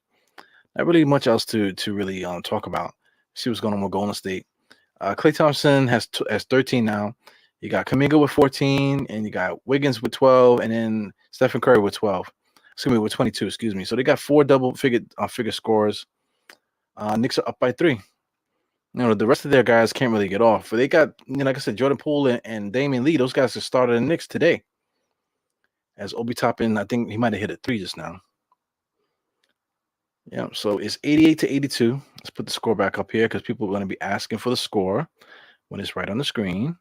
Not really much else to really talk about. See what's going on with Golden State. Klay Thompson has 13 now. You got Kuminga with 14, and you got Wiggins with 12, and then Stephen Curry with 12. Excuse me, with 22. Excuse me. So they got 4 double-figure scores. Knicks are up by 3. The rest of their guys can't really get off. But they got, like I said, Jordan Poole and Damian Lee. Those guys have started the Knicks today. As Obi Toppin, I think he might have hit a 3 just now. Yeah, so it's 88-82. Let's put the score back up here because people are going to be asking for the score when it's right on the screen.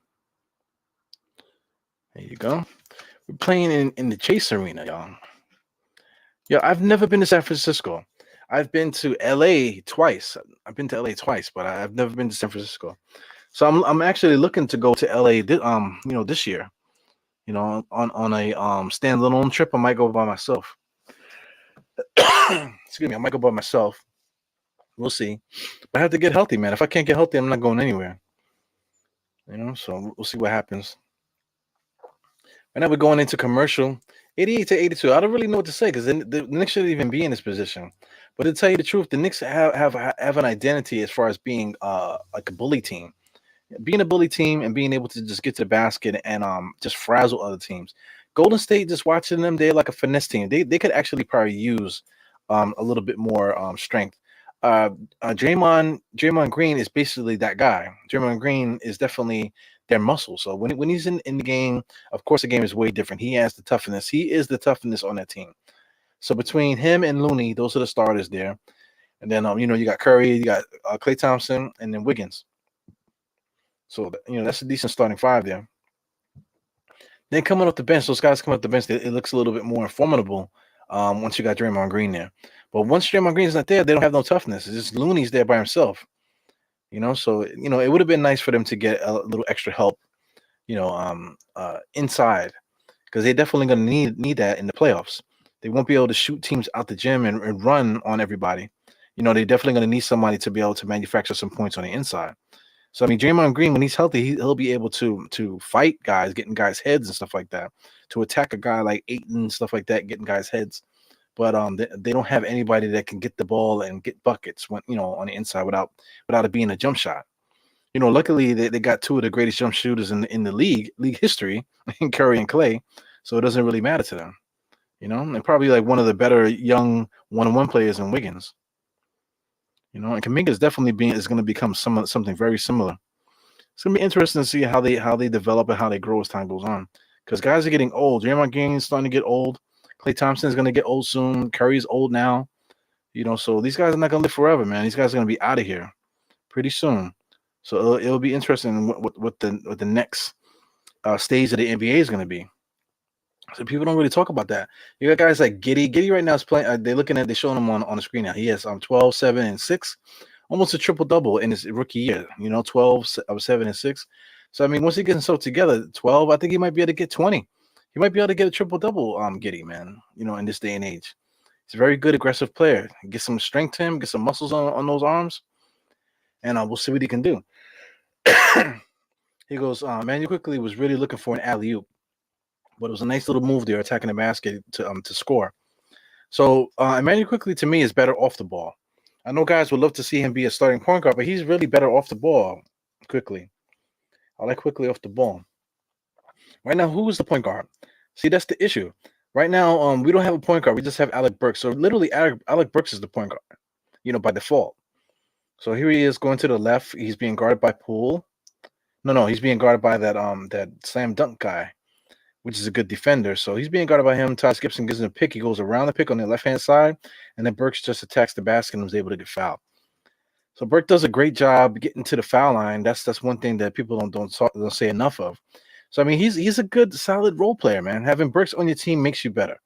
There you go. We're playing in the Chase Arena, y'all. Yeah, I've never been to San Francisco. I've been to LA twice. But I've never been to San Francisco. So I'm actually looking to go to LA this year. On a standalone trip. I might go by myself. Excuse me, I might go by myself. We'll see. But I have to get healthy, man. If I can't get healthy, I'm not going anywhere. So we'll see what happens. Right now we're going into commercial. 88-82. I don't really know what to say because the Knicks shouldn't even be in this position. But to tell you the truth, the Knicks have an identity as far as being like a bully team. Being a bully team and being able to just get to the basket and just frazzle other teams. Golden State, just watching them, they're like a finesse team. They could actually probably use a little bit more strength. Draymond Green is basically that guy. Draymond Green is definitely their muscle. So when he's in the game, of course the game is way different. He has the toughness. He is the toughness on that team. So between him and Looney, those are the starters there. And then you got Curry, you got Klay Thompson, and then Wiggins. So that's a decent starting 5 there. Then coming off the bench, those guys come off the bench, it looks a little bit more formidable once you got Draymond Green there. But once Draymond Green's not there, they don't have no toughness. It's just Looney's there by himself. So it would have been nice for them to get a little extra help, inside, because they're definitely going to need that in the playoffs. They won't be able to shoot teams out the gym and run on everybody. They're definitely going to need somebody to be able to manufacture some points on the inside. So, Draymond Green, when he's healthy, he'll be able to fight guys, getting guys' heads and stuff like that, to attack a guy like Ayton and stuff like that, getting guys' heads. But they don't have anybody that can get the ball and get buckets when on the inside without it being a jump shot. Luckily they got 2 of the greatest jump shooters in the league history, in Curry and Klay, so it doesn't really matter to them. And probably like one of the better young one-on-one players in Wiggins. And Kuminga is going to become something very similar. It's going to be interesting to see how they develop and how they grow as time goes on. Because guys are getting old. Draymond Green is starting to get old. Klay Thompson is going to get old soon. Curry's old now. So these guys are not going to live forever, man. These guys are going to be out of here pretty soon. So it'll be interesting what the next stage of the NBA is going to be. So people don't really talk about that. You got guys like Giddey. Giddey right now is playing. They're showing him on the screen now. He has 12, 7, and 6, almost a triple double in his rookie year. 12, 7, and 6. So once he gets himself together, 12, I think he might be able to get 20. He might be able to get a triple double. Giddey, man. In this day and age, He's a very good aggressive player. Get some strength to him, get some muscles on those arms, and we'll see what he can do. He goes, Manuel quickly was really looking for an alley oop, but it was a nice little move there, attacking the basket to score. So Emmanuel quickly to me is better off the ball. I know guys would love to see him be a starting point guard, but he's really better off the ball. Quickly, I like quickly off the ball. Right now, who is the point guard? See, that's the issue. Right now, we don't have a point guard. We just have Alec Burks. So literally, Alec Burks is the point guard, by default. So here he is going to the left. He's being guarded by Poole. No, he's being guarded by that slam dunk guy, which is a good defender. So he's being guarded by him. Todd Gibson gives him a pick. He goes around the pick on the left-hand side, and then Burks just attacks the basket and was able to get fouled. So Burke does a great job getting to the foul line. That's one thing that people don't say enough of. So I mean, he's a good, solid role player, man. Having Burks on your team makes you better.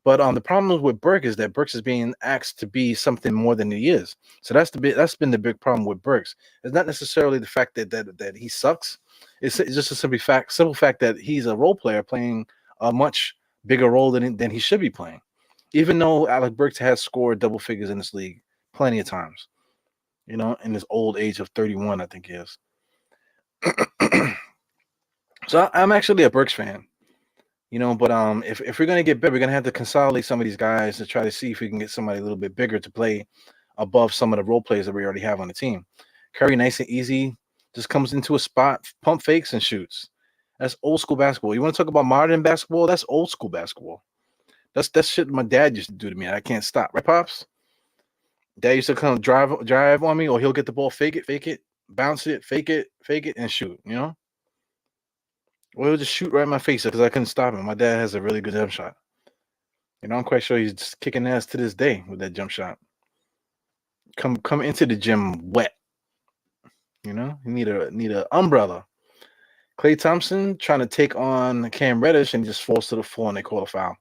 But the problem with Burke is that Burks is being asked to be something more than he is. So that's been the big problem with Burks. It's not necessarily the fact that he sucks. It's just a simple fact that he's a role player playing a much bigger role than he should be playing. Even though Alec Burks has scored double figures in this league plenty of times, in his old age of 31, I think he is. So I'm actually a Burks fan. But if we're gonna get better, we're gonna have to consolidate some of these guys to try to see if we can get somebody a little bit bigger to play above some of the role players that we already have on the team. Curry, nice and easy, just comes into a spot, pump fakes and shoots. That's old school basketball. You want to talk about modern basketball? That's old school basketball. That's shit my dad used to do to me. I can't stop, right, pops? Dad used to come drive on me, or he'll get the ball, fake it, bounce it, fake it, and shoot. Or he'll just shoot right in my face because I couldn't stop him. My dad has a really good jump shot. I'm quite sure he's just kicking ass to this day with that jump shot. Come into the gym wet. You need a umbrella. Klay Thompson trying to take on Cam Reddish and just falls to the floor and they call a foul.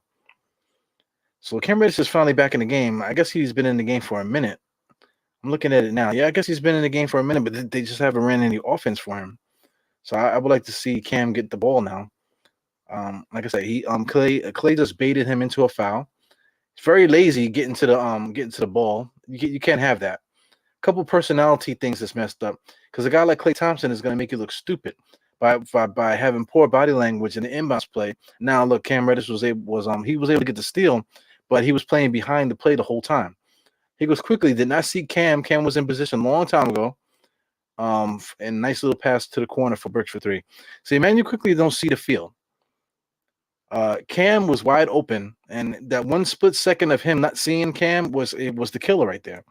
So Cam Reddish is finally back in the game. I guess he's been in the game for a minute. I'm looking at it now. Yeah, I guess he's been in the game for a minute, but they just haven't ran any offense for him. So I would like to see Cam get the ball now. Like I said, Klay just baited him into a foul. He's very lazy getting to the ball. You can't have that. A couple personality things that's messed up because a guy like Klay Thompson is going to make you look stupid by having poor body language in the inbounds play. Now look, Cam Reddish was able to get the steal, but he was playing behind the play the whole time. He goes quickly, did not see Cam. Cam was in position a long time ago. And nice little pass to the corner for Burks for three. See, Emmanuel quickly don't see the field. Cam was wide open, and that one split second of him not seeing Cam was the killer right there.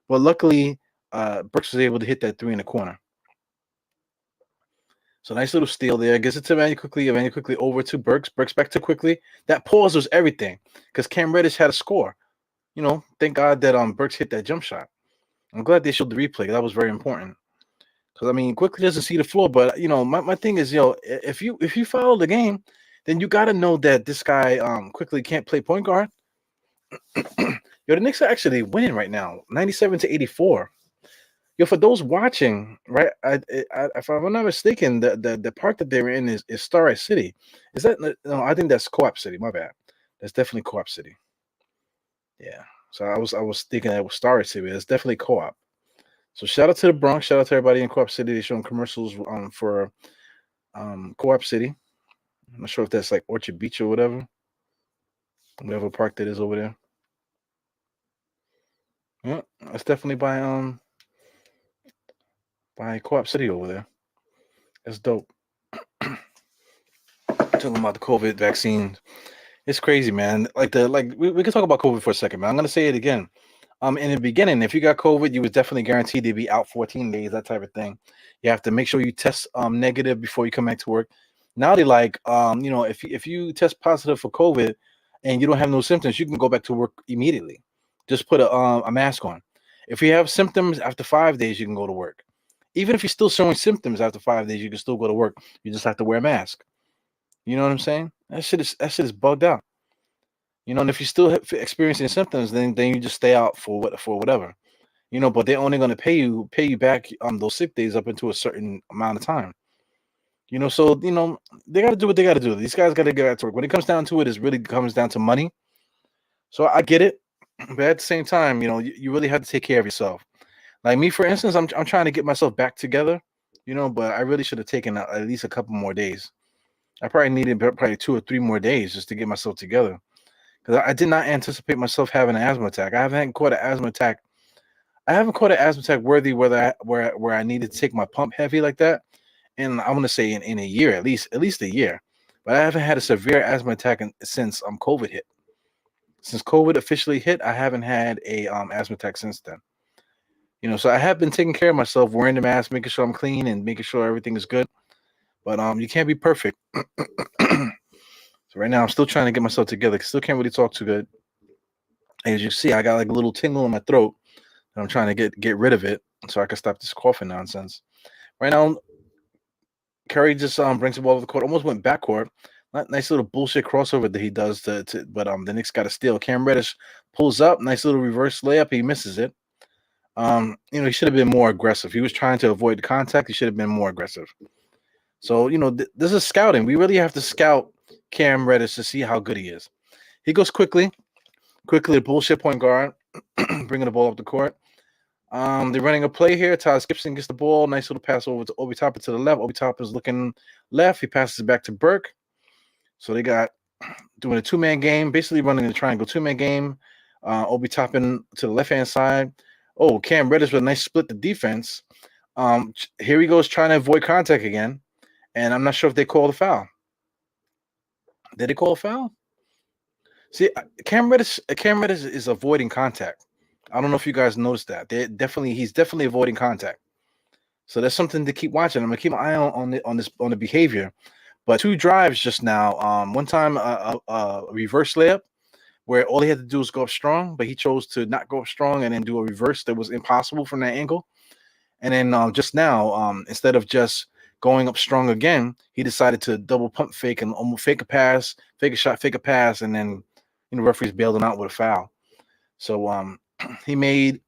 But luckily, Burks was able to hit that three in the corner. So nice little steal there. Gets it to Emmanuel quickly over to Burks. Burks back to quickly. That pause was everything because Cam Reddish had a score. Thank God that Burks hit that jump shot. I'm glad they showed the replay. That was very important. Because quickly doesn't see the floor, but my thing is, if you follow the game, then you got to know that this guy quickly can't play point guard. The Knicks are actually winning right now, 97-84. For those watching, right? If I'm not mistaken, the park that they're in is Starlight City. Is that no? I think that's Co-op City. My bad. That's definitely Co-op City. Yeah. So I was thinking that was Starlight City. That's definitely Co-op. So shout out to the Bronx. Shout out to everybody in Co-op City. They're showing commercials for Co-op City. I'm not sure if that's like Orchard Beach or whatever park that is over there. Yeah, that's definitely by Co-op City over there. That's dope. Talking about the COVID vaccine, it's crazy, man. We can talk about COVID for a second, man. I'm gonna say it again. In the beginning, if you got COVID, you was definitely guaranteed to be out 14 days, that type of thing. You have to make sure you test negative before you come back to work. Now they if you test positive for COVID and you don't have no symptoms, you can go back to work immediately. Just put a mask on. If you have symptoms after 5 days, you can go to work. Even if you're still showing symptoms after 5 days, you can still go to work. You just have to wear a mask. You know what I'm saying? That shit is bugged out. And if you're still experiencing symptoms, then you just stay out for whatever. But they're only going to pay you back those sick days up into a certain amount of time. So they got to do what they got to do. These guys got to get back to work. When it comes down to it, it really comes down to money. So I get it, but at the same time, you really have to take care of yourself. Like me, for instance, I'm trying to get myself back together, but I really should have taken at least a couple more days. I probably needed probably 2 or 3 more days just to get myself together because I did not anticipate myself having an asthma attack. I haven't caught an asthma attack. I haven't caught an asthma attack worthy where I needed to take my pump heavy like that. And I'm gonna say in a year, at least a year. But I haven't had a severe asthma attack since COVID hit. Since COVID officially hit, I haven't had a asthma attack since then. So I have been taking care of myself, wearing the mask, making sure I'm clean, and making sure everything is good. But you can't be perfect. So right now, I'm still trying to get myself together. Still can't really talk too good. As you see, I got like a little tingle in my throat, and I'm trying to get rid of it so I can stop this coughing nonsense. Right now, Curry just brings the ball over the court, almost went backcourt. Nice little bullshit crossover that he does but the Knicks got a steal. Cam Reddish pulls up, nice little reverse layup. He misses it. He should have been more aggressive. He was trying to avoid the contact. He should have been more aggressive. So, this is scouting. We really have to scout Cam Reddish to see how good he is. He goes quickly, the bullshit point guard, bringing the ball up the court. They're running a play here. Todd Gibson gets the ball. Nice little pass over to Obi Toppin to the left. Obi Toppin's looking left. He passes it back to Burke. So they got doing a two-man game, basically running a triangle two-man game. Obi Toppin to the left-hand side. Oh, Cam Reddish with a nice split the defense. Here he goes trying to avoid contact again. And I'm not sure if they called a foul. Did they call a foul? See, Cam Reddish is avoiding contact. I don't know if you guys noticed that. He's definitely avoiding contact. So that's something to keep watching. I'm gonna keep my eye on the behavior. But 2 drives just now. One time a reverse layup where all he had to do was go up strong, but he chose to not go up strong and then do a reverse that was impossible from that angle. And then just now, instead of just going up strong again, he decided to double pump fake and almost fake a pass, fake a shot, fake a pass, and then referees bailed him out with a foul. So he made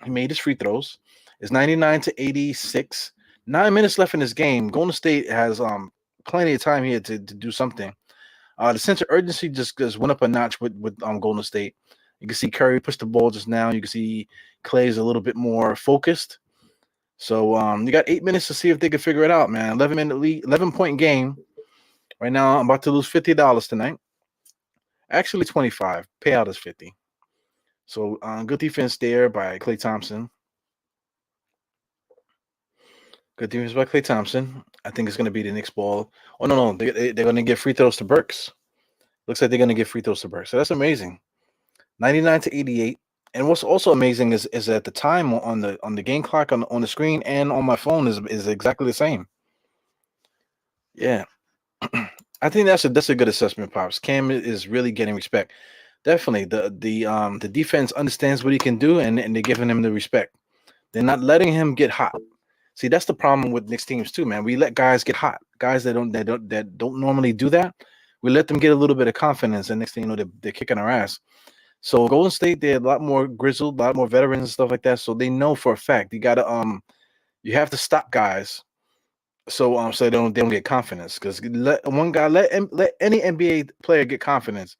his free throws. It's 99-86. 9 minutes left in this game. Golden State has plenty of time here to do something. The sense of urgency just went up a notch with Golden State. You can see Curry pushed the ball just now. You can see Clay's a little bit more focused. So you got 8 minutes to see if they can figure it out, man. 11-minute lead, 11-point game. Right now, I'm about to lose $50 tonight. Actually, 25. Payout is 50. So good defense there by Klay Thompson. Good defense by Klay Thompson. I think it's going to be the Knicks ball. Oh, no. They're going to give free throws to Burks. Looks like they're going to give free throws to Burks. So that's amazing. 99-88. And what's also amazing is that the time on the game clock on the screen and on my phone is exactly the same. Yeah. I think that's a good assessment, Pops. Cam is really getting respect. Definitely. The defense understands what he can do and they're giving him the respect. They're not letting him get hot. See, that's the problem with Knicks teams too, man. We let guys get hot. Guys that don't normally do that. We let them get a little bit of confidence, and next thing you know, they're kicking our ass. So Golden State, they're a lot more grizzled, a lot more veterans and stuff like that. So they know for a fact you have to stop guys, so they don't get confidence. Because let any NBA player get confidence,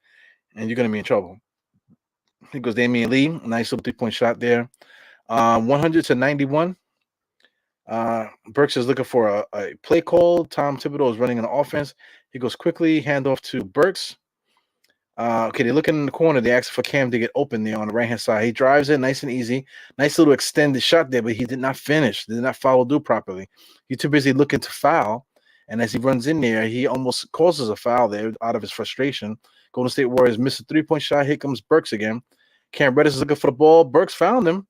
and you're gonna be in trouble. Here goes Damian Lee, nice little 3-point shot there. 100-91. Burks is looking for a play call. Tom Thibodeau is running an offense. He goes quickly, handoff to Burks. Okay, they're looking in the corner. They ask for Cam to get open there on the right-hand side. He drives in nice and easy. Nice little extended shot there, but he did not finish. Did not follow through properly. He's too busy looking to foul. And as he runs in there, he almost causes a foul there out of his frustration. Golden State Warriors miss a 3-point shot. Here comes Burks again. Cam Reddish is looking for the ball. Burks found him.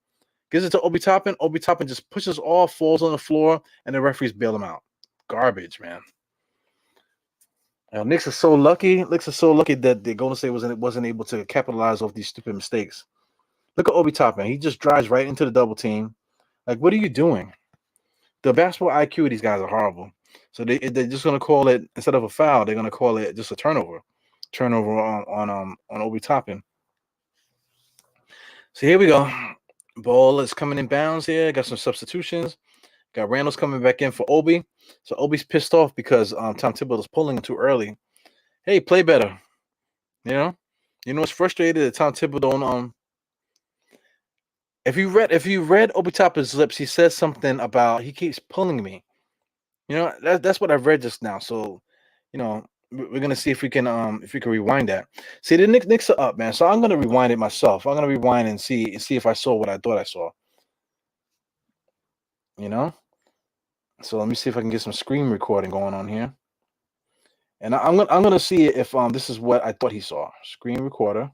Gives it to Obi Toppin. Obi Toppin just pushes off, falls on the floor, and the referees bail him out. Garbage, man. Knicks are so lucky. Knicks are so lucky that the Golden State wasn't able to capitalize off these stupid mistakes. Look at Obi Toppin. He just drives right into the double team. Like, what are you doing? The basketball IQ of these guys are horrible. So they're just gonna call it, instead of a foul, they're gonna call it just a turnover. Turnover on Obi Toppin. So here we go. Ball is coming in bounds here. Got some substitutions. Got Randall's coming back in for Obi. So Obi's pissed off because Tom Thibodeau's pulling him too early. Hey, play better. You know what's frustrated that Tom Thibodeau if you read Obi Toppin's lips, he says something about he keeps pulling me. You know, that's what I've read just now. So, you know, we're gonna see if we can rewind that. See, the Knicks are up, man. So I'm gonna rewind it myself. I'm gonna rewind and see if I saw what I thought I saw. You know? So let me see if I can get some screen recording going on here. And I'm gonna see if this is what I thought he saw. Screen recorder.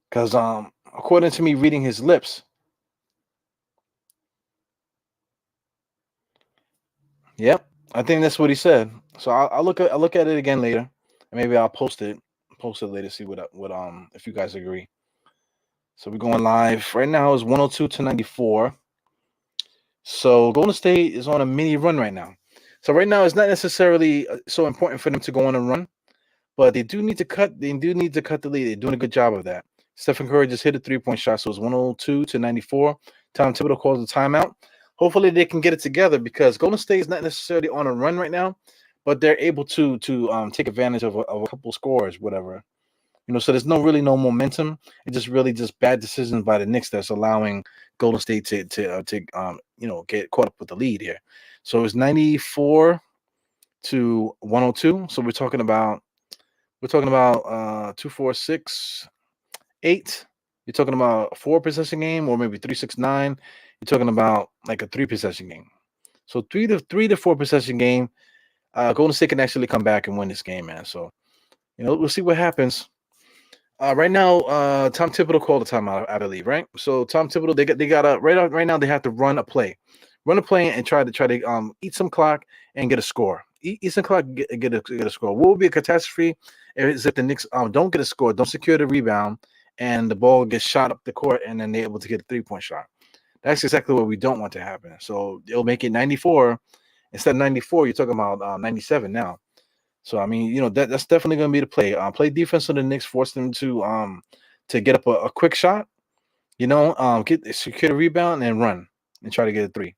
Because according to me reading his lips, yep, I think that's what he said. So I'll look at it again later, and maybe I'll post it later. See what if you guys agree. So we're going live right now. Is 102 to 94. So Golden State is on a mini run right now. So right now it's not necessarily so important for them to go on a run, but they do need to cut. They do need to cut the lead. They're doing a good job of that. Stephen Curry just hit a 3-point shot, so it's 102 to 94. Tom Thibodeau calls the timeout. Hopefully they can get it together because Golden State is not necessarily on a run right now, but they're able to take advantage of a couple scores, whatever. You know, so there's no momentum. It's just really just bad decisions by the Knicks that's allowing Golden State to get caught up with the lead here. So it's 94 to 102. So we're talking about 2, 4, 6, 8. You're talking about a 4 possession game, or maybe 3, 6, 9. You're talking about like a 3 possession game. So 3 to 4 possession game. Golden State can actually come back and win this game, man. So we'll see what happens. Right now, Tom Thibodeau called a timeout, I believe, right? So Tom Thibodeau, they got right now they have to run a play, and try to eat some clock and get a score. Eat some clock, get a score. What would be a catastrophe is if the Knicks don't get a score, don't secure the rebound, and the ball gets shot up the court, and then they're able to get a 3-point shot. That's exactly what we don't want to happen. So it'll make it 94 instead of 94. You're talking about 97 now. So I mean, that's definitely going to be the play. Play defense on the Knicks, force them to get up a quick shot. Get secure the rebound and run and try to get a 3.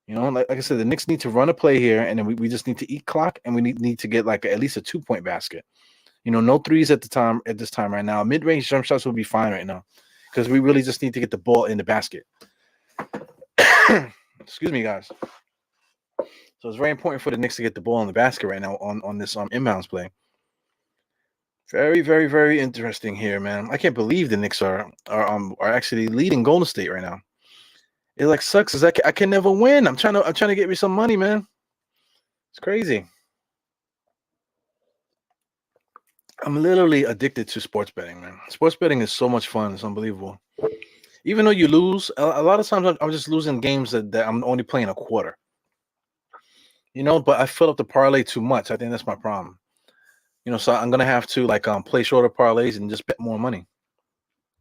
Like I said, the Knicks need to run a play here, and then we just need to eat clock, and we need to get like at least a 2-point basket. No threes at this time right now. Mid-range jump shots will be fine right now because we really just need to get the ball in the basket. Excuse me, guys. So it's very important for the Knicks to get the ball in the basket right now on this inbounds play. Very, very, very interesting here, man. I can't believe the Knicks are actually leading Golden State right now. It like sucks because I can never win. I'm trying to get me some money, man. It's crazy. I'm literally addicted to sports betting, man. Sports betting is so much fun. It's unbelievable. Even though you lose, a lot of times I'm just losing games that I'm only playing a quarter. But I fill up the parlay too much. I think that's my problem. So I'm gonna have to play shorter parlays and just bet more money.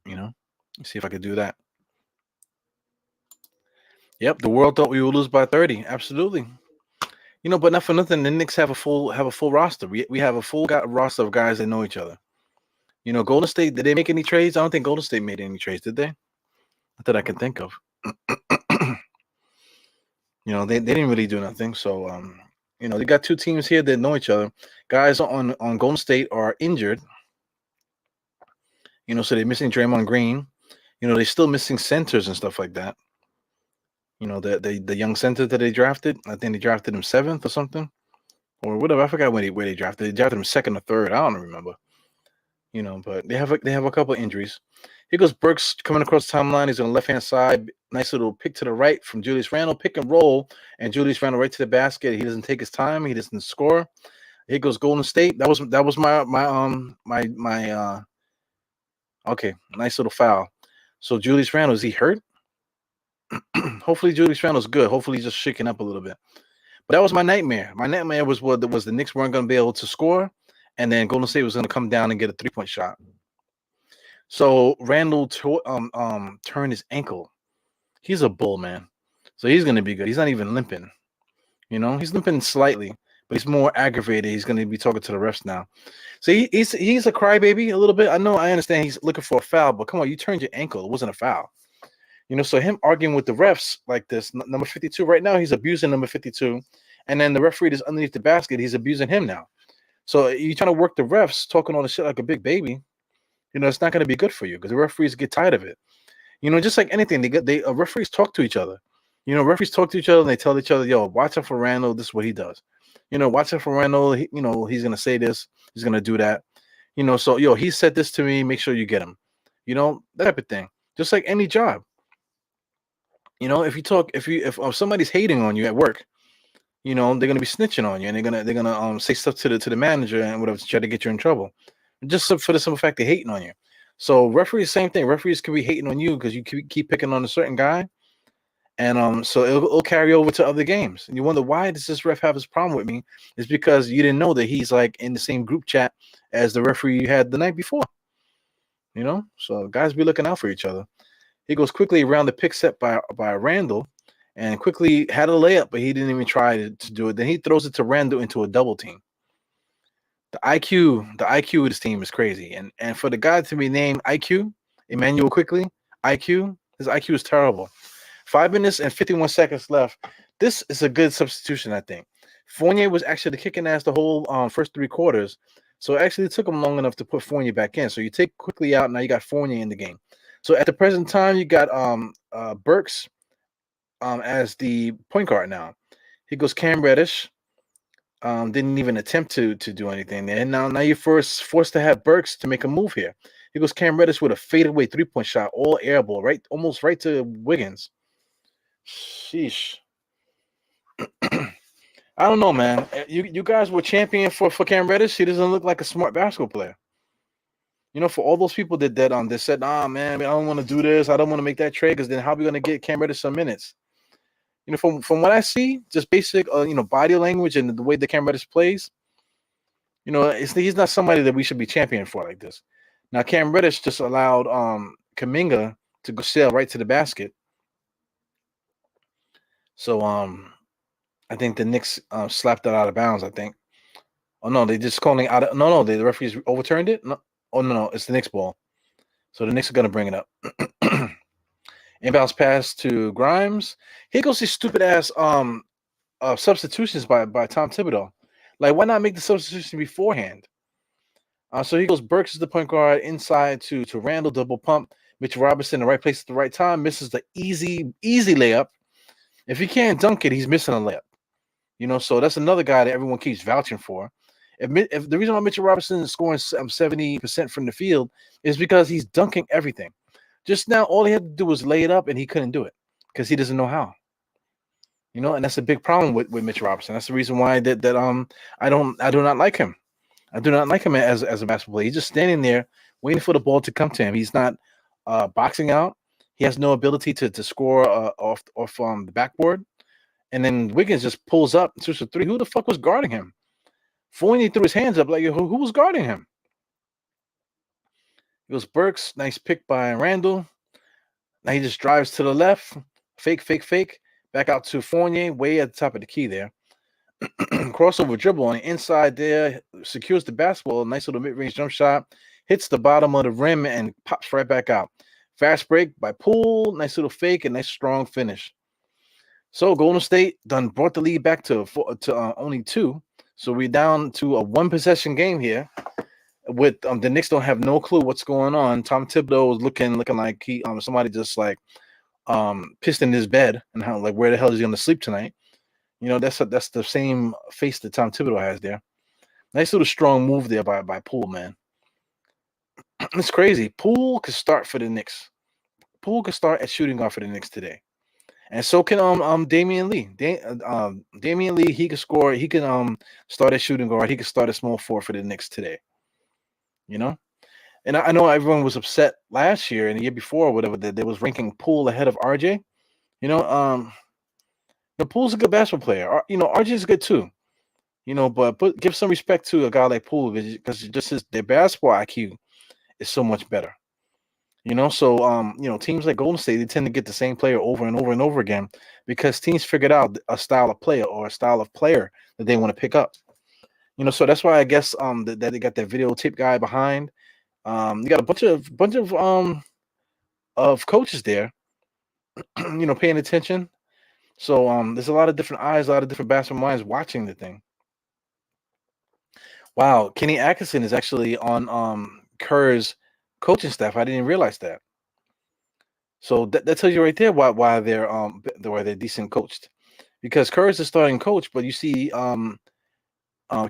See if I could do that. Yep, the world thought we would lose by 30. Absolutely. But not for nothing, the Knicks have a full roster. We have a full roster of guys that know each other. Golden State, did they make any trades? I don't think Golden State made any trades, did they? Not that I can think of. They didn't really do nothing. So they got two teams here that know each other. Guys on Golden State are injured. So they're missing Draymond Green. They're still missing centers and stuff like that. The young center that they drafted. I think they drafted him 7th or something, or whatever. I forgot where they drafted. They drafted him 2nd or 3rd. I don't remember. But they have a couple of injuries. Here goes Burks coming across the timeline. He's on the left-hand side. Nice little pick to the right from Julius Randle. Pick and roll, and Julius Randle right to the basket. He doesn't take his time. He doesn't score. Here goes Golden State. That was my okay, nice little foul. So Julius Randle, is he hurt? Hopefully Julius Randle's good. Hopefully he's just shaking up a little bit. But that was my nightmare. My nightmare was the Knicks weren't going to be able to score, and then Golden State was going to come down and get a 3-point shot. So Randle turned his ankle. He's a bull, man. So he's going to be good. He's not even limping. He's limping slightly, but he's more aggravated. He's going to be talking to the refs now. So he's a crybaby a little bit. I understand he's looking for a foul, but come on, you turned your ankle. It wasn't a foul. So him arguing with the refs like this, number 52, right now he's abusing number 52, and then the referee is underneath the basket. He's abusing him now. So you trying to work the refs talking all the shit like a big baby. It's not going to be good for you because the referees get tired of it. Just like anything, referees talk to each other. Referees talk to each other and they tell each other, "Yo, watch out for Randall. This is what he does. Watch out for Randall. He's gonna say this. He's gonna do that. So he said this to me. Make sure you get him. That type of thing. Just like any job. If you talk, if somebody's hating on you at work, they're gonna be snitching on you and they're gonna say stuff to the manager and whatever to try to get you in trouble, just for the simple fact they're hating on you. So referees, same thing. Referees could be hating on you because you keep picking on a certain guy, and so it'll carry over to other games. And you wonder, why does this ref have this problem with me? It's because you didn't know that he's like in the same group chat as the referee you had the night before. So guys be looking out for each other. He goes quickly around the pick set by Randall, and quickly had a layup, but he didn't even try to do it. Then he throws it to Randall into a double team. The IQ of this team is crazy, and for the guy to be named IQ, Emmanuel Quickly, IQ, his IQ is terrible. 5 minutes and 51 seconds left. This is a good substitution, I think. Fournier was actually kicking ass the whole first 3 quarters, so it actually took him long enough to put Fournier back in. So you take Quickly out, now you got Fournier in the game. So at the present time, you got Burks as the point guard now. He goes Cam Reddish. Didn't even attempt to do anything there. And now you're forced to have Burks to make a move here. He goes Cam Reddish with a fadeaway 3-point shot, all air ball, right, almost right to Wiggins. Sheesh. I don't know, man. You guys were champion for Cam Reddish. He doesn't look like a smart basketball player. For all those people that said, "Nah, man, I don't want to do this. I don't want to make that trade because then how are we gonna get Cam Reddish some minutes?" From what I see, just basic, body language and the way the Cam Reddish plays, he's not somebody that we should be championing for like this. Now, Cam Reddish just allowed Kuminga to go sail right to the basket. So I think the Knicks slapped that out of bounds. I think. Oh no, they just calling out. No, the referees overturned it. No, no, it's the Knicks ball. So the Knicks are gonna bring it up. Inbounds pass to Grimes. Here goes these stupid ass substitutions by Tom Thibodeau. Like, why not make the substitution beforehand? So he goes Burks is the point guard inside to Randall, double pump. Mitchell Robinson in the right place at the right time, misses the easy layup. If he can't dunk it, he's missing a layup. So that's another guy that everyone keeps vouching for. If the reason why Mitchell Robinson is scoring 70% from the field is because he's dunking everything. Just now, all he had to do was lay it up, and he couldn't do it because he doesn't know how. And that's a big problem with Mitchell Robinson. That's the reason why I do not like him. I do not like him as a basketball player. He's just standing there waiting for the ball to come to him. He's not boxing out. He has no ability to score off the backboard. And then Wiggins just pulls up, shoots a 3. Who the fuck was guarding him? Fournier threw his hands up like, who was guarding him? It was Burks. Nice pick by Randall. Now he just drives to the left. Fake. Back out to Fournier, way at the top of the key there. Crossover dribble on the inside there. Secures the basketball. Nice little mid-range jump shot. Hits the bottom of the rim and pops right back out. Fast break by Poole. Nice little fake and nice strong finish. So Golden State done brought the lead back to only 2. So we're down to a 1-possession game here. With the Knicks don't have no clue what's going on. Tom Thibodeau is looking like he somebody just like pissed in his bed and how like where the hell is he going to sleep tonight? That's the same face that Tom Thibodeau has there. Nice little strong move there by Poole, man. It's crazy. Poole could start for the Knicks. Poole could start at shooting guard for the Knicks today. And so can Damian Lee. Damian Lee, he can score. He can start at shooting guard. He can start at small forward for the Knicks today. And I know everyone was upset last year and the year before, or whatever, that they was ranking Poole ahead of RJ. Poole's a good basketball player. RJ is good too. But give some respect to a guy like Poole because just their basketball IQ is so much better. So teams like Golden State, they tend to get the same player over and over and over again because teams figured out a style of player or a style of player that they want to pick up. So that's why I guess that they got that videotape guy behind. You got a bunch of coaches there, paying attention. So there's a lot of different eyes, a lot of different basketball minds watching the thing. Wow, Kenny Atkinson is actually on Kerr's coaching staff. I didn't realize that. So that tells you right there why they're decent coached. Because Kerr is the starting coach, but you see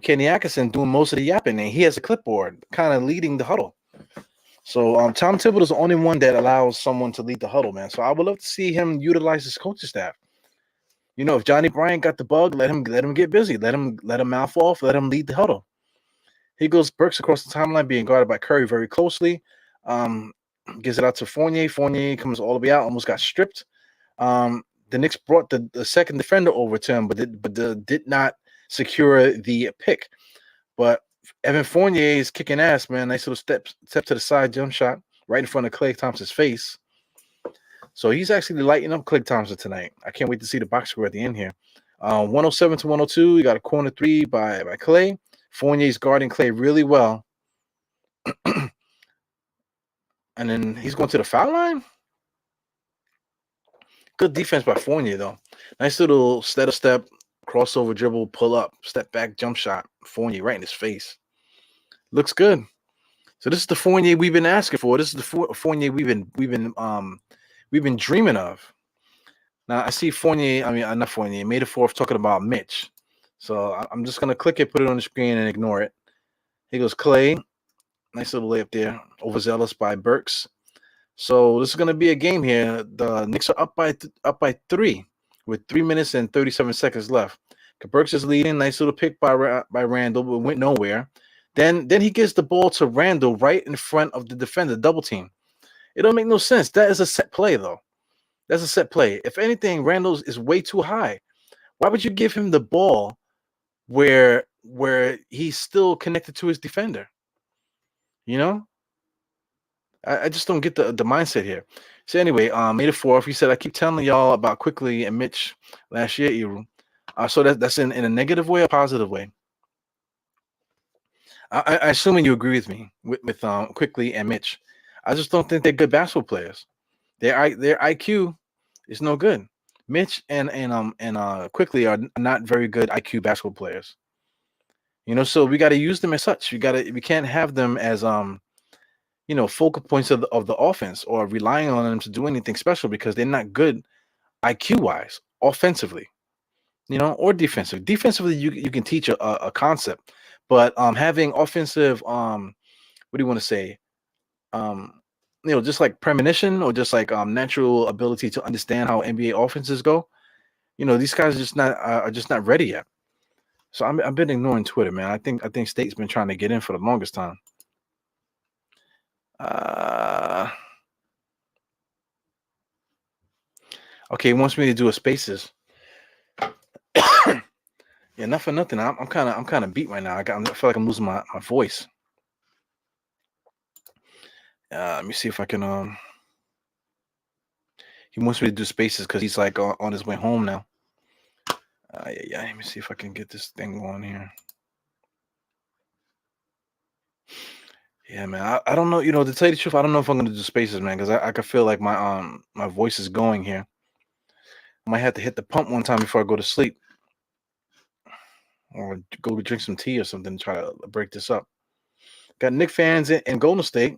Kenny Atkinson doing most of the yapping, and he has a clipboard, kind of leading the huddle. So Tom Thibodeau is the only one that allows someone to lead the huddle, man. So I would love to see him utilize his coaching staff. You know, if Johnny Bryant got the bug, let him get busy, let him mouth off, let him lead the huddle. He goes Burks across the timeline, being guarded by Curry very closely. Um, Gives it out to Fournier. Fournier comes all the way out, almost got stripped. The Knicks brought the second defender over to him, but did not secure the pick. But Evan Fournier is kicking ass, man. Nice little step to the side jump shot right in front of Klay Thompson's face. So he's actually lighting up Klay Thompson tonight. I can't wait to see the box score at the end here. 107 to 102. You got a corner three by Klay. Fournier's guarding Klay really well. And then he's going to the foul line. Good defense by Fournier, though. Nice little step, crossover dribble, pull up, step back, jump shot. Fournier right in his face. Looks good. So this is the Fournier we've been asking for. This is the Fournier we've been dreaming of. Now I see Fournier. I mean, not Fournier. May the Fourth talking about Mitch. So I'm just gonna click it, put it on the screen, and ignore it. Here goes Klay. Nice little layup there. Overzealous by Burks. So this is gonna be a game here. The Knicks are up by 3 with 3 minutes and 37 seconds left. Burks is leading. Nice little pick by Randall, but went nowhere. Then he gives the ball to Randall right in front of the defender, double team. It don't make no sense. That is a set play, though. That's a set play. If anything, Randall is way too high. Why would you give him the ball where he's still connected to his defender? You know? I just don't get the mindset here. So anyway, May the 4th, he said, I keep telling y'all about Quickly and Mitch last year, Eru. So that's in a negative way or positive way? I assuming you agree with me with Quickly and Mitch. I just don't think they're good basketball players. Their IQ is no good. Mitch and Quickly are not very good IQ basketball players. You know, so we got to use them as such. We can't have them as focal points of the offense or relying on them to do anything special because they're not good IQ wise offensively. You know, or defensive. Defensively, you can teach a concept, but having offensive what do you want to say? Just like premonition or just like natural ability to understand how NBA offenses go. You know, these guys are just not ready yet. So I've been ignoring Twitter, man. I think State's been trying to get in for the longest time. Okay, he wants me to do a spaces. Yeah, not for nothing. I'm kind of beat right now. I feel like I'm losing my voice. Let me see if I can. He wants me to do spaces because he's like on his way home now. Yeah. Let me see if I can get this thing going here. Yeah, man. I don't know. You know, to tell you the truth, I don't know if I'm gonna do spaces, man, because I can feel like my voice is going here. I might have to hit the pump one time before I go to sleep, or go drink some tea or something to try to break this up. Got Knicks fans in Golden State.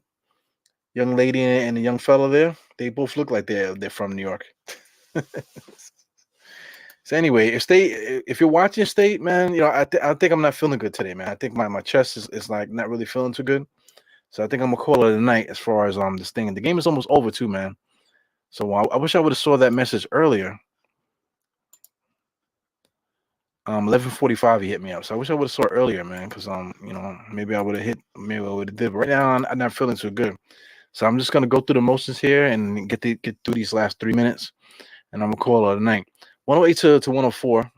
Young lady and the young fella there. They both look like they're from New York. So anyway, if you're watching State, man, you know I think I'm not feeling good today, man. I think my chest is like not really feeling too good. So I think I'm gonna call it a night as far as this thing. And the game is almost over too, man. So I wish I would have saw that message earlier. 11:45 he hit me up. So I wish I would have saw it earlier, man, because maybe I would have did. But right now I'm not feeling too good. So I'm just gonna go through the motions here and get through these last 3 minutes, and I'm gonna call it a night. 108 to 104.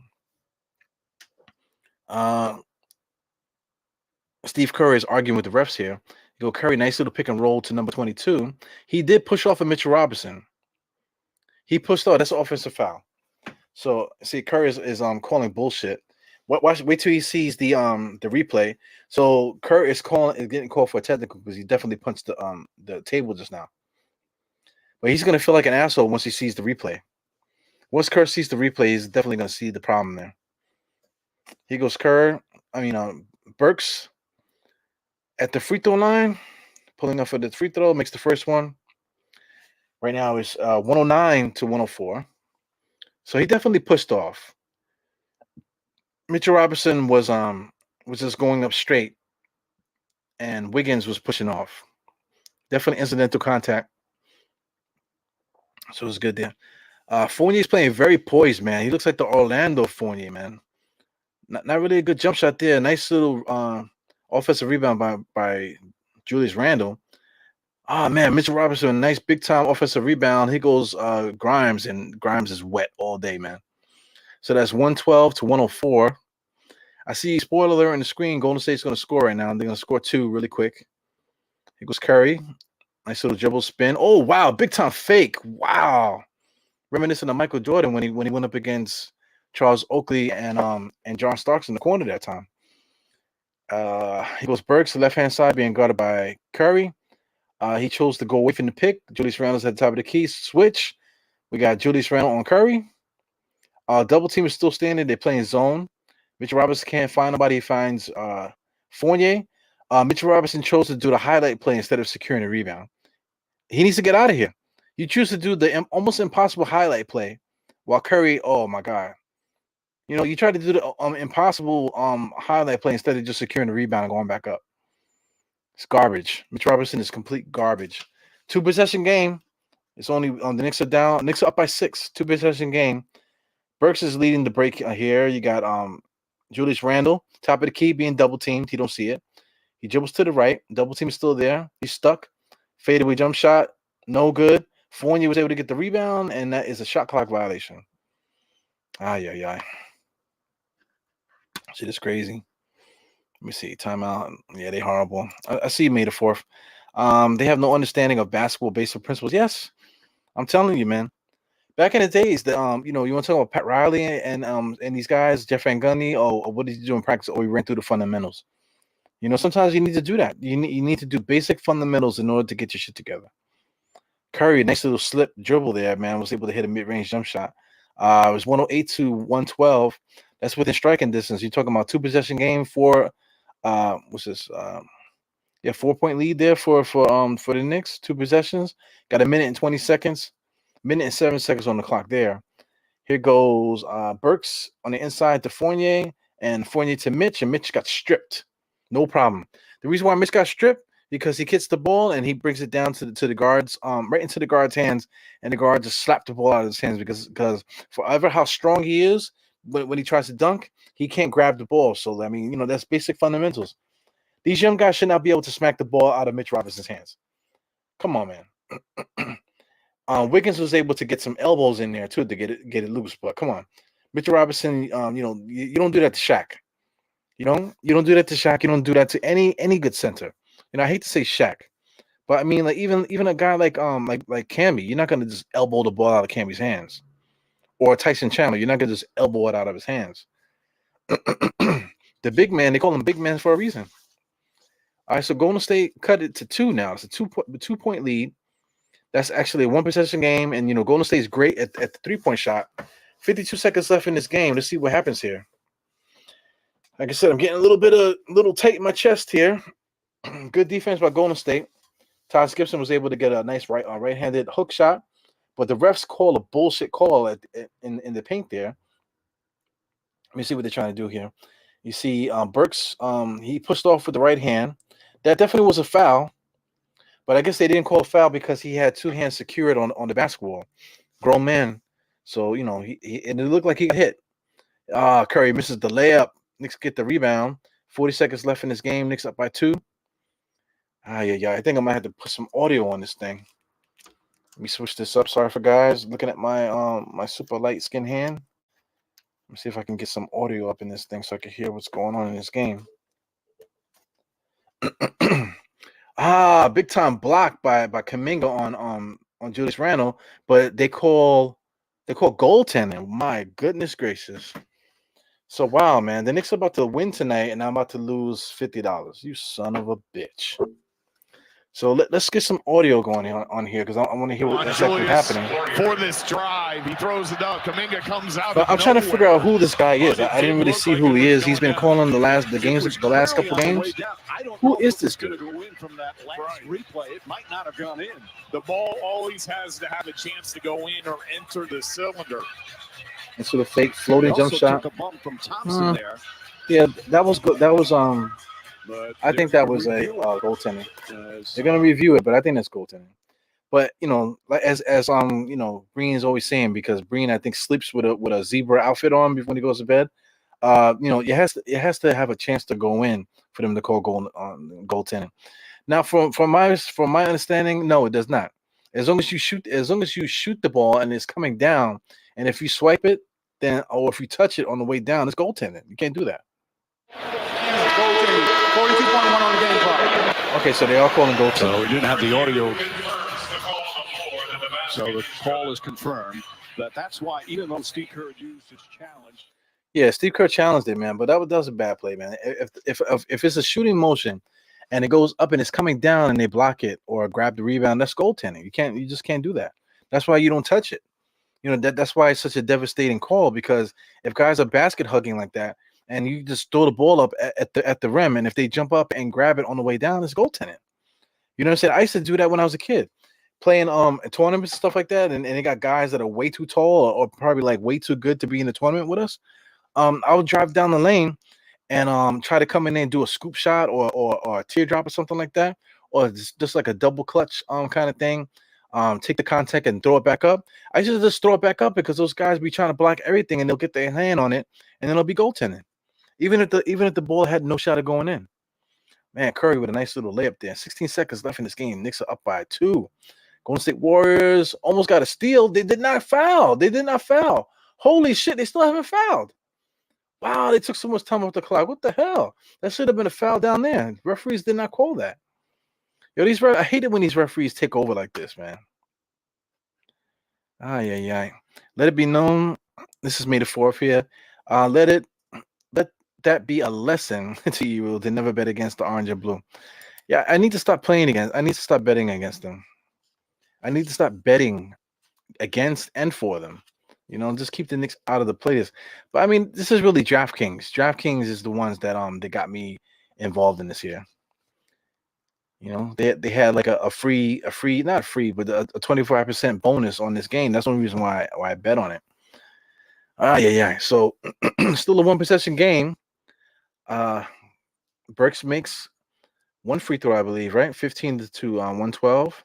Steve Curry is arguing with the refs here. You go Curry, nice little pick and roll to number 22. He did push off of Mitchell Robinson. He pushed off. That's an offensive foul. So see, Curry is calling bullshit. Wait till he sees the replay. So Curry is getting called for a technical because he definitely punched the table just now. But he's gonna feel like an asshole once he sees the replay. Once Kerr sees the replay, he's definitely gonna see the problem there. He goes Burks. at the free throw line, pulling up for the free throw, makes the first one. Right now it's 109 to 104. So he definitely pushed off. Mitchell Robinson was just going up straight, and Wiggins was pushing off. Definitely incidental contact. So it was good there. Fournier's playing very poised, man. He looks like the Orlando Fournier, man. Not really a good jump shot there. Nice little offensive rebound by Julius Randle. Oh man, Mitchell Robinson, nice big time offensive rebound. He goes Grimes, and Grimes is wet all day, man. So that's 112 to 104. I see spoiler alert on the screen. Golden State's going to score right now. They're going to score 2 really quick. Here goes Curry. Nice little dribble spin. Oh wow, big time fake. Wow. Reminiscent of Michael Jordan when he went up against Charles Oakley and John Starks in the corner that time. He goes Burks, left hand side, being guarded by Curry. He chose to go away from the pick. Julius Randle's at the top of the key. Switch. We got Julius Randle on Curry. Double team is still standing. They're playing zone. Mitchell Robinson can't find nobody. He finds Fournier. Mitchell Robinson chose to do the highlight play instead of securing a rebound. He needs to get out of here. You choose to do the almost impossible highlight play while Curry, oh my God. You know, you try to do the impossible highlight play instead of just securing the rebound and going back up. It's garbage. Mitch Robinson is complete garbage. 2-possession game. It's only the Knicks are down. Knicks are up by 6. 2-possession game. Burks is leading the break here. You got Julius Randle, top of the key, being double teamed. He don't see it. He dribbles to the right. Double team is still there. He's stuck. Fadeaway jump shot. No good. Fournier was able to get the rebound, and that is a shot clock violation. Ay. Shit is crazy. Let me see. Timeout. Yeah, they horrible. I see you made a 4th. They have no understanding of basketball basic principles. Yes, I'm telling you, man. Back in the days, you want to talk about Pat Riley and these guys, Jeff Van Gundy, or what did you do in practice? Or we ran through the fundamentals. You know, sometimes you need to do that. You need to do basic fundamentals in order to get your shit together. Curry, nice little slip dribble there, man. Was able to hit a mid-range jump shot. It was 108 to 112. That's within striking distance. You're talking about 2-possession game for what's this? 4-point lead there for the Knicks. 2 possessions. Got a minute and 20 seconds. Minute and 7 seconds on the clock there. Here goes Burks on the inside to Fournier, and Fournier to Mitch, and Mitch got stripped. No problem. The reason why Mitch got stripped because he gets the ball and he brings it down to the guards, right into the guard's hands, and the guard just slapped the ball out of his hands because forever how strong he is, when he tries to dunk, he can't grab the ball. So I mean, that's basic fundamentals. These young guys should not be able to smack the ball out of Mitch Robinson's hands. Come on, man. Wiggins was able to get some elbows in there too to get it loose, but come on, Mitchell Robinson. You don't do that to Shaq. You don't do that to Shaq. You don't do that to any good center. I hate to say Shaq, but I mean, like even a guy like Camby, you're not gonna just elbow the ball out of Camby's hands, or Tyson Chandler, you're not gonna just elbow it out of his hands. The big man, they call him big man for a reason. All right, so Golden State cut it to 2 now. It's a 2-point lead. That's actually a 1-possession game, and Golden State's great at the 3-point shot. 52 seconds left in this game. Let's see what happens here. Like I said, I'm getting a little tight in my chest here. Good defense by Golden State. Taj Gibson was able to get a nice right-handed hook shot, but the refs call a bullshit call in the paint there. Let me see what they're trying to do here. You see Burks, he pushed off with the right hand. That definitely was a foul, but I guess they didn't call a foul because he had 2 hands secured on the basketball. Grown man. So, and it looked like he got hit. Curry misses the layup. Knicks get the rebound. 40 seconds left in this game. Knicks up by 2. I think I might have to put some audio on this thing. Let me switch this up. Sorry for guys looking at my my super light skin hand. Let me see if I can get some audio up in this thing so I can hear what's going on in this game. Big time block by Kuminga on Julius Randle, but they call goaltending. My goodness gracious. So wow, man, the Knicks are about to win tonight, and I'm about to lose $50. You son of a bitch. So let's get some audio going on here because I want to hear what's exactly happening. For this drive, he throws it up. Kuminga comes out. But I'm trying to figure out who this guy is. I didn't really see who he is. He's been calling the last couple games. Who is this going dude? to go in from that last replay? It might not have gone in. The ball always has to have a chance to go in or enter the cylinder. And so the fake floating jump shot. Took a bump from Thompson there. Yeah, that was good. That was But I think that was a goaltending. They're gonna review it, but I think that's goaltending. But like as Breen is always saying, because Breen I think sleeps with a zebra outfit on before he goes to bed. It has to have a chance to go in for them to call goaltending. Now, from my understanding, no, it does not. As long as you shoot the ball and it's coming down, and if you swipe it, or if you touch it on the way down, it's goaltending. You can't do that. Goaltending. 42.1 on the game clock. Okay, so they are calling goaltending. So we didn't have the audio. So the call is confirmed. That's why, even though Steve Kerr used his challenge. Yeah, Steve Kerr challenged it, man, but that was a bad play, man. If it's a shooting motion and it goes up and it's coming down and they block it or grab the rebound, that's goaltending. You just can't do that. That's why you don't touch it. That's why it's such a devastating call, because if guys are basket hugging like that and you just throw the ball up at the rim, and if they jump up and grab it on the way down, it's goaltending. You know what I'm saying? I used to do that when I was a kid, playing tournaments and stuff like that, and they got guys that are way too tall or probably like way too good to be in the tournament with us. I would drive down the lane and try to come in there and do a scoop shot or a teardrop or something like that, or just like a double clutch kind of thing. Take the contact and throw it back up. I just throw it back up because those guys be trying to block everything and they'll get their hand on it and then it'll be goaltending. Even if the ball had no shot of going in. Man, Curry with a nice little layup there. 16 seconds left in this game. Knicks are up by 2. Golden State Warriors almost got a steal. They did not foul. Holy shit, they still haven't fouled. Wow, they took so much time off the clock. What the hell? That should have been a foul down there. Referees did not call that. Yo, I hate it when these referees take over like this, man. Yeah. Let it be known. This is May the 4th here. Let that be a lesson to you to never bet against the orange and blue. Yeah, I need to stop betting against them. I need to stop betting against and for them. Just keep the Knicks out of the plays. But I mean, this is really DraftKings. DraftKings is the ones that they got me involved in this year. They had like a free, not free, but a 25% bonus on this game. That's the only reason why I bet on it. Yeah. So still a 1-possession game. Burks makes one free throw, I believe, right? 15 to 112.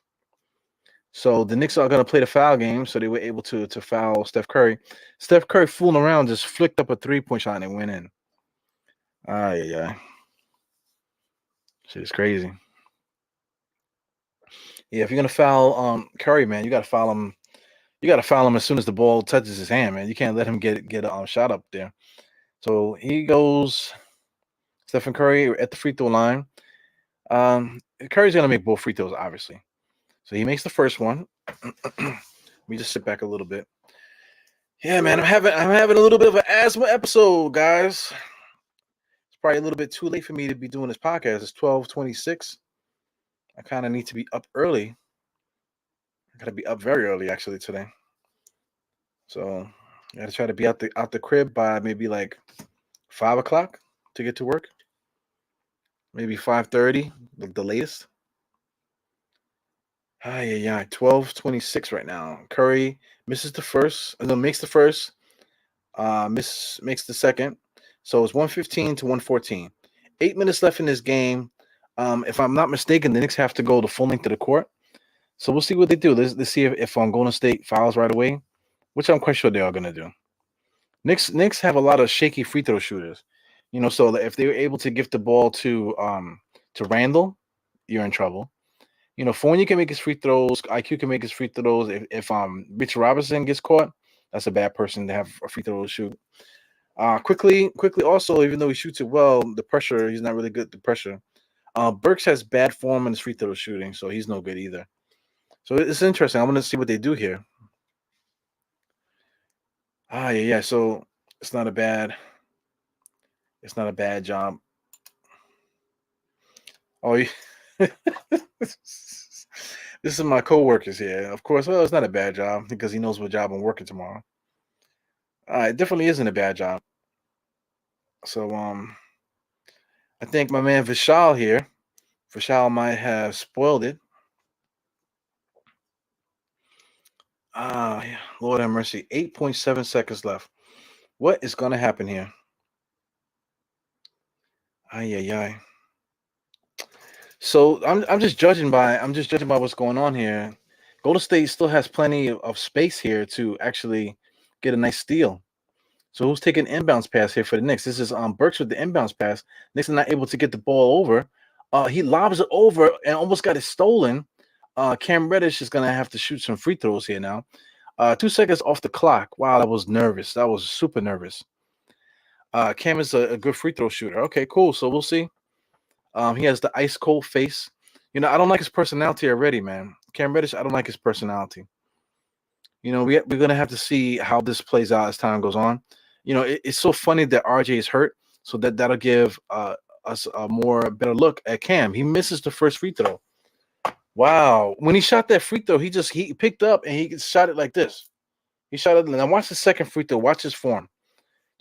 So the Knicks are going to play the foul game, so they were able to foul Steph Curry. Steph Curry fooling around just flicked up a 3-point shot and it went in. Yeah. Shit is crazy. Yeah, if you're gonna foul Curry, man, you gotta foul him. You gotta foul him as soon as the ball touches his hand, man. You can't let him get a shot up there. So he goes, Stephen Curry at the free throw line. Curry's gonna make both free throws, obviously. So he makes the first one. Let me just sit back a little bit. Yeah, man, I'm having a little bit of an asthma episode, guys. It's probably a little bit too late for me to be doing this podcast. It's 12:26. I kind of need to be up early. I gotta be up very early actually today. So I gotta try to be out the crib by maybe like 5 o'clock to get to work. Maybe 5:30, the latest. Yeah. 12:26 right now. Curry misses the first, no, makes the first, makes the second. So it's 115 to 114. 8 minutes left in this game. If I'm not mistaken, the Knicks have to go the full length of the court. So we'll see what they do. Let's see if Golden State fouls right away, which I'm quite sure they are going to do. Knicks have a lot of shaky free throw shooters. So if they were able to give the ball to Randall, you're in trouble. Fournier can make his free throws. IQ can make his free throws. If Richard Robinson gets caught, that's a bad person to have a free throw to shoot. Quickly also, even though he shoots it well, the pressure, he's not really good at the pressure. Burks has bad form in his free throw shooting, so he's no good either. So it's interesting. I'm going to see what they do here. Yeah. So it's not a bad job. Oh, this is my coworkers here. Of course, well, it's not a bad job because he knows what job I'm working tomorrow. It definitely isn't a bad job. So I think my man Vishal here Vishal might have spoiled it. Yeah, Lord have mercy. 8.7 seconds left. What is going to happen here? Ay, ay, ay. So I'm just judging by what's going on here. Golden State still has plenty of space here to actually get a nice steal. So who's taking inbounds pass here for the Knicks? This is Burks with the inbounds pass. Knicks are not able to get the ball over. He lobs it over and almost got it stolen. Cam Reddish is gonna have to shoot some free throws here now. 2 seconds off the clock. Wow, that was nervous. That was super nervous. Cam is a good free throw shooter. Okay, cool. So we'll see. He has the ice cold face. You know, I don't like his personality already, man. Cam Reddish, I don't like his personality. You know, we're gonna have to see how this plays out as time goes on. You know, it's so funny that RJ is hurt, so that'll give us a better look at Cam. He misses the first free throw. Wow, when he shot that free throw, he picked up and he shot it like this. He shot it. Now watch the second free throw. Watch his form.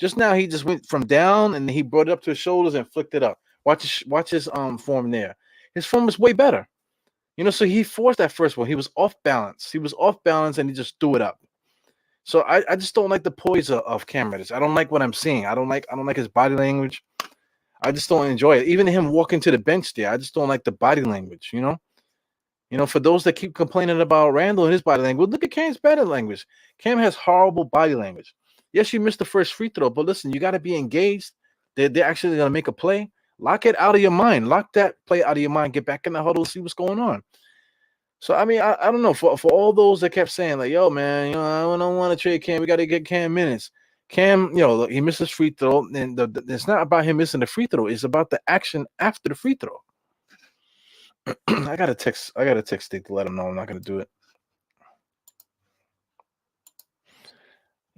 Just now, he just went from down and he brought it up to his shoulders and flicked it up. Watch his form there. His form is way better. You know, so he forced that first one. He was off balance. And he just threw it up. So I just don't like the poise of Cam Reddish. I don't like what I'm seeing. I don't like his body language. I just don't enjoy it. Even him walking to the bench there, I just don't like the body language, you know? You know, for those that keep complaining about Randall and his body language, look at Cam's body language. Cam has horrible body language. Yes, you missed the first free throw, but listen, you got to be engaged. They're actually going to make a play. Lock it out of your mind. Lock that play out of your mind. Get back in the huddle, see what's going on. So, I mean, I don't know. For all those that kept saying, like, yo, man, you know, I don't want to trade Cam. We got to get Cam minutes. Cam, you know, look, he missed his free throw. And it's not about him missing the free throw. It's about the action after the free throw. I got to text State to let him know I'm not going to do it.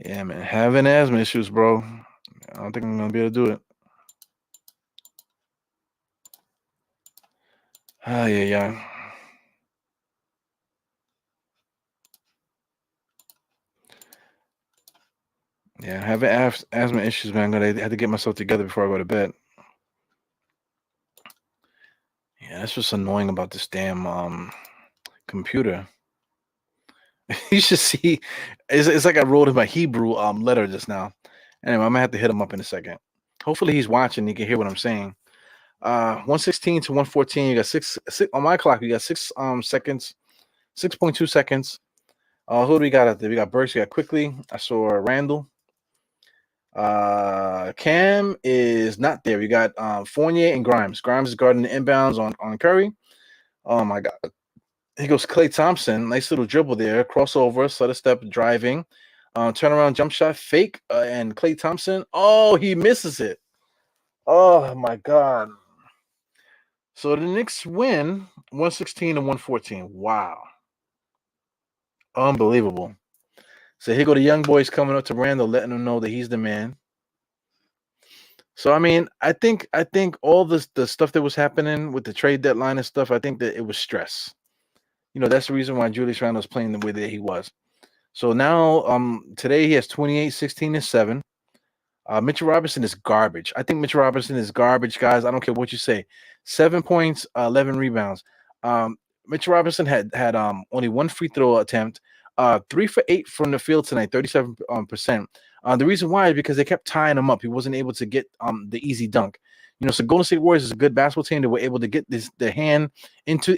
Yeah, man. Having asthma issues, bro. I don't think I'm going to be able to do it. Yeah. Yeah, having asthma issues, man. I'm gonna have to get myself together before I go to bed. Yeah, that's what's annoying about this damn computer. You should see, it's like I wrote in my Hebrew letter just now. Anyway, I'm gonna have to hit him up in a second. Hopefully he's watching. He can hear what I'm saying. 116 to 114. You got six on my clock. You got 6 seconds, 6.2 seconds. Who do we got out there? We got Burks. We got Quickly. I saw Randall. Cam is not there. We got Fournier and Grimes. Grimes is guarding the inbounds on Curry. Oh my God. Here goes Klay Thompson. Nice little dribble there. Crossover, stutter step, driving. Turnaround jump shot, fake. And Klay Thompson. Oh, he misses it. Oh my God. So the Knicks win 116 to 114. Wow. Unbelievable. So here go the young boys coming up to Randall, letting him know that he's the man. So I mean, I think all the stuff that was happening with the trade deadline and stuff, I think that it was stress. You know, that's the reason why Julius Randle was playing the way that he was. So now, today he has 28, 16, and 7. Mitchell Robinson is garbage. I think Mitchell Robinson is garbage, guys. I don't care what you say. 7 points, 11 rebounds. Mitchell Robinson had only 1 free throw attempt. 3 for 8 from the field tonight, 37%. The reason why is because they kept tying him up. He wasn't able to get the easy dunk. You know, so Golden State Warriors is a good basketball team. They were able to get the hand into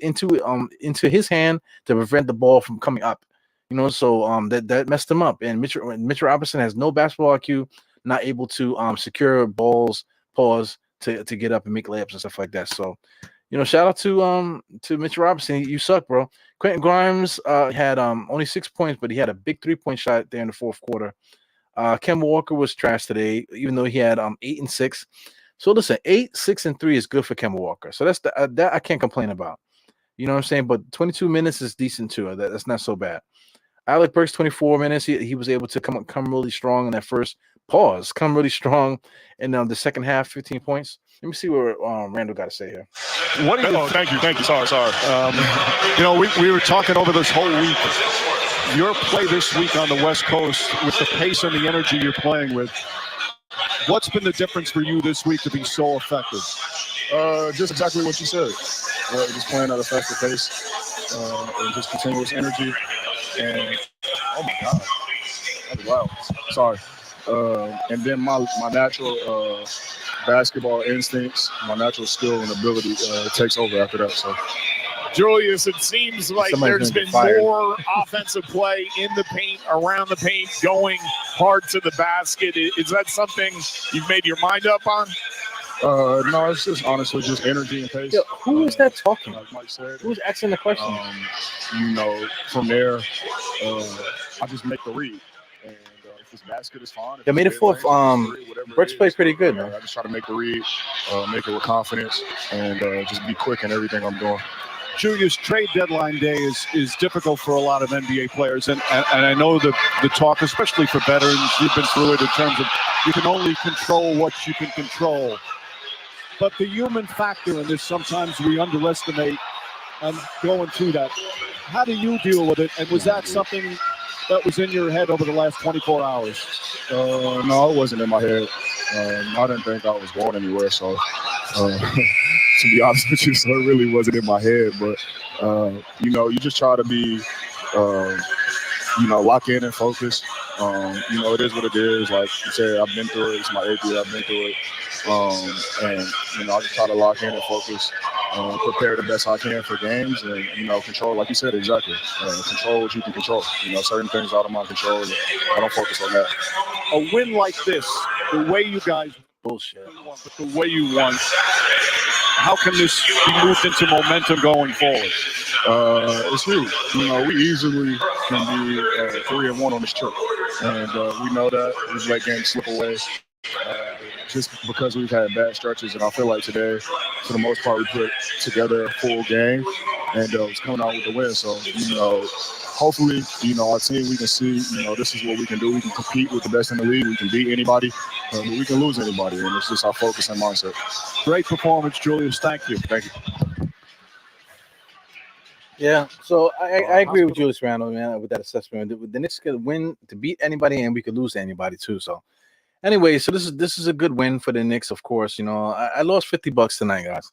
his hand to prevent the ball from coming up. You know, so that messed him up. And Mitchell Robinson has no basketball IQ, not able to secure balls, pause to get up and make layups and stuff like that. So, you know, shout out to Mitchell Robinson. You suck, bro. Quentin Grimes had only 6 points, but he had a big 3-point shot there in the fourth quarter. Kemba Walker was trash today, even though he had 8 and 6. So listen, 8, 6, and 3 is good for Kemba Walker. So that's that I can't complain about. You know what I'm saying? But 22 minutes is decent too. That's not so bad. Alec Burks, 24 minutes. He was able to come really strong in that first pause. Come really strong in the second half, 15 points. Let me see what Randall got to say here. What do you Thank you. Sorry. You know, we were talking over this whole week. Your play this week on the West Coast with the pace and the energy you're playing with, what's been the difference for you this week to be so effective? Just exactly what you said. just playing at a faster pace and just continuous energy. And oh my God, that was loud. Sorry. And then my natural basketball instincts, my natural skill and ability takes over after that. So. Julius, it seems like Somebody's there's gonna been get fired. more offensive play in the paint, around the paint, going hard to the basket. Is that something you've made your mind up on? No, it's just honestly just energy and pace. Yo, who is that talking? Like Mike said, Who's asking the question? From there, I just make the read. And if this basket is fine, They made it fourth. Brooks played pretty good, man. I just try to make the read, make it with confidence, and just be quick in everything I'm doing. Julius, trade deadline day is difficult for a lot of NBA players, and I know the talk, especially for veterans, you've been through it in terms of you can only control what you can control. But the human factor in this, sometimes we underestimate and going through that. How do you deal with it? And was that something that was in your head over the last 24 hours? No, it wasn't in my head. I didn't think I was going anywhere, so to be honest with you, so it really wasn't in my head. But, you just try to be, lock in and focus. It is what it is. Like you said, I've been through it. It's my 8th year. I've been through it. I just try to lock in and focus, prepare the best I can for games, and control, like you said, exactly. Control what you can control. Certain things out of my control. I don't focus on that. A win like this, the way you guys Bullshit. but the way you won, how can this be moved into momentum going forward? It's huge. We easily can be 3-1 on this trip, and we know that we've let games slip away. Just because we've had bad stretches, and I feel like today, for the most part, we put together a full game, and it's coming out with the win. So, hopefully, our team, we can see, this is what we can do. We can compete with the best in the league. We can beat anybody, but we can lose anybody, and it's just our focus and mindset. Great performance, Julius. Thank you. Thank you. Yeah, so I agree with Julius Randle, man, with that assessment. The Knicks could win to beat anybody, and we could lose to anybody too. So, anyway, so this is a good win for the Knicks, of course. I lost $50 tonight, guys.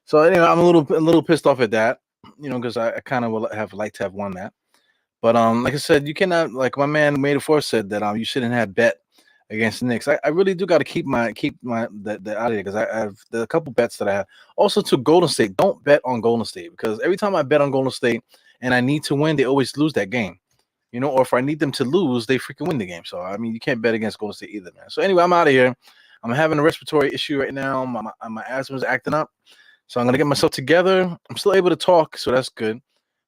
So anyway, I'm a little pissed off at that, because I kind of would have liked to have won that. But like I said, you cannot, like my man Made Force said, that you shouldn't have bet against the Knicks. I really do got to keep my that out of here, because I have a couple bets that I have. Also to Golden State, don't bet on Golden State, because every time I bet on Golden State and I need to win, they always lose that game. Or if I need them to lose, they freaking win the game. So, you can't bet against Golden State either, man. So, anyway, I'm out of here. I'm having a respiratory issue right now. My asthma's acting up. So, I'm going to get myself together. I'm still able to talk, so that's good.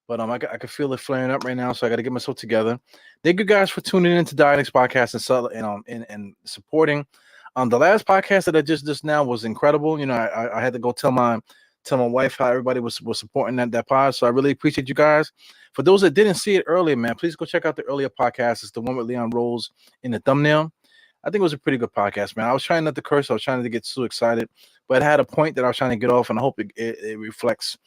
But I can feel it flaring up right now, so I got to get myself together. Thank you guys for tuning in to Dianetics Podcast and supporting. The last podcast that I just now was incredible. I had to go tell my wife how everybody was supporting that pod. So I really appreciate you guys. For those that didn't see it earlier, man, please go check out the earlier podcast. It's the one with Leon Rose in the thumbnail. I think it was a pretty good podcast, man. I was trying not to curse. I was trying not to get too excited, but it had a point that I was trying to get off, and I hope it reflects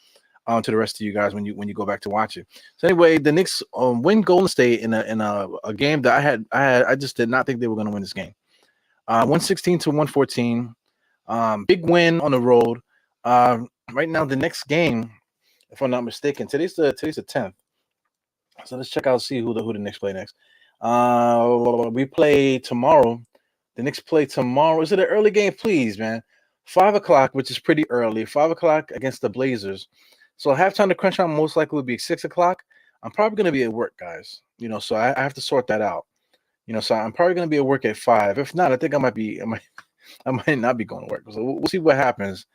to the rest of you guys when you go back to watch it. So anyway, the Knicks win Golden State in a game that I just did not think they were going to win this game. 116 to 114. Big win on the road. Right now, the next game, if I'm not mistaken, today's the 10th. So let's check out, see who the Knicks play next. We play tomorrow. The Knicks play tomorrow. Is it an early game? Please, man. 5 o'clock, which is pretty early. 5 o'clock against the Blazers. So halftime to Crunchtime most likely will be 6 o'clock. I'm probably going to be at work, guys. So I have to sort that out. So I'm probably going to be at work at 5. If not, I think I might not be going to work. So we'll see what happens.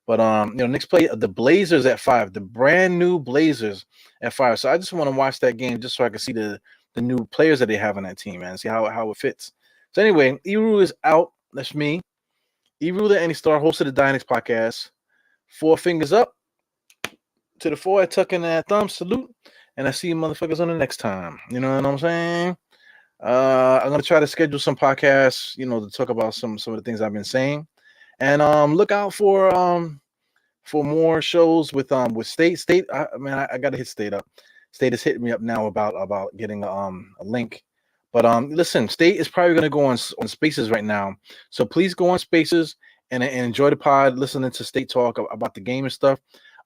But Knicks play the Blazers at 5, the brand new Blazers at 5. So I just want to watch that game just so I can see the new players that they have on that team, man, and see how it fits. So anyway, Eru is out. That's me. Eru the Any Star, host of the Dianetics Podcast. 4 fingers up to the forehead, tucking that thumb, salute, and I see you motherfuckers on the next time. You know what I'm saying? I'm gonna try to schedule some podcasts, to talk about some of the things I've been saying. And look out for more shows with State. State, I gotta hit State up. State is hitting me up now about getting a link. But listen, State is probably gonna go on Spaces right now. So please go on Spaces and enjoy the pod, listening to State talk about the game and stuff.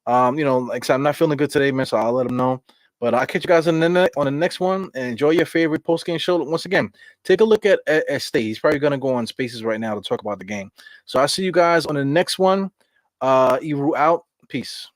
Like I said, I'm not feeling good today, man, so I'll let him know. But I'll catch you guys on the next one, and enjoy your favorite post-game show. Once again, take a look at Stay. He's probably going to go on Spaces right now to talk about the game. So I'll see you guys on the next one. Eru out. Peace.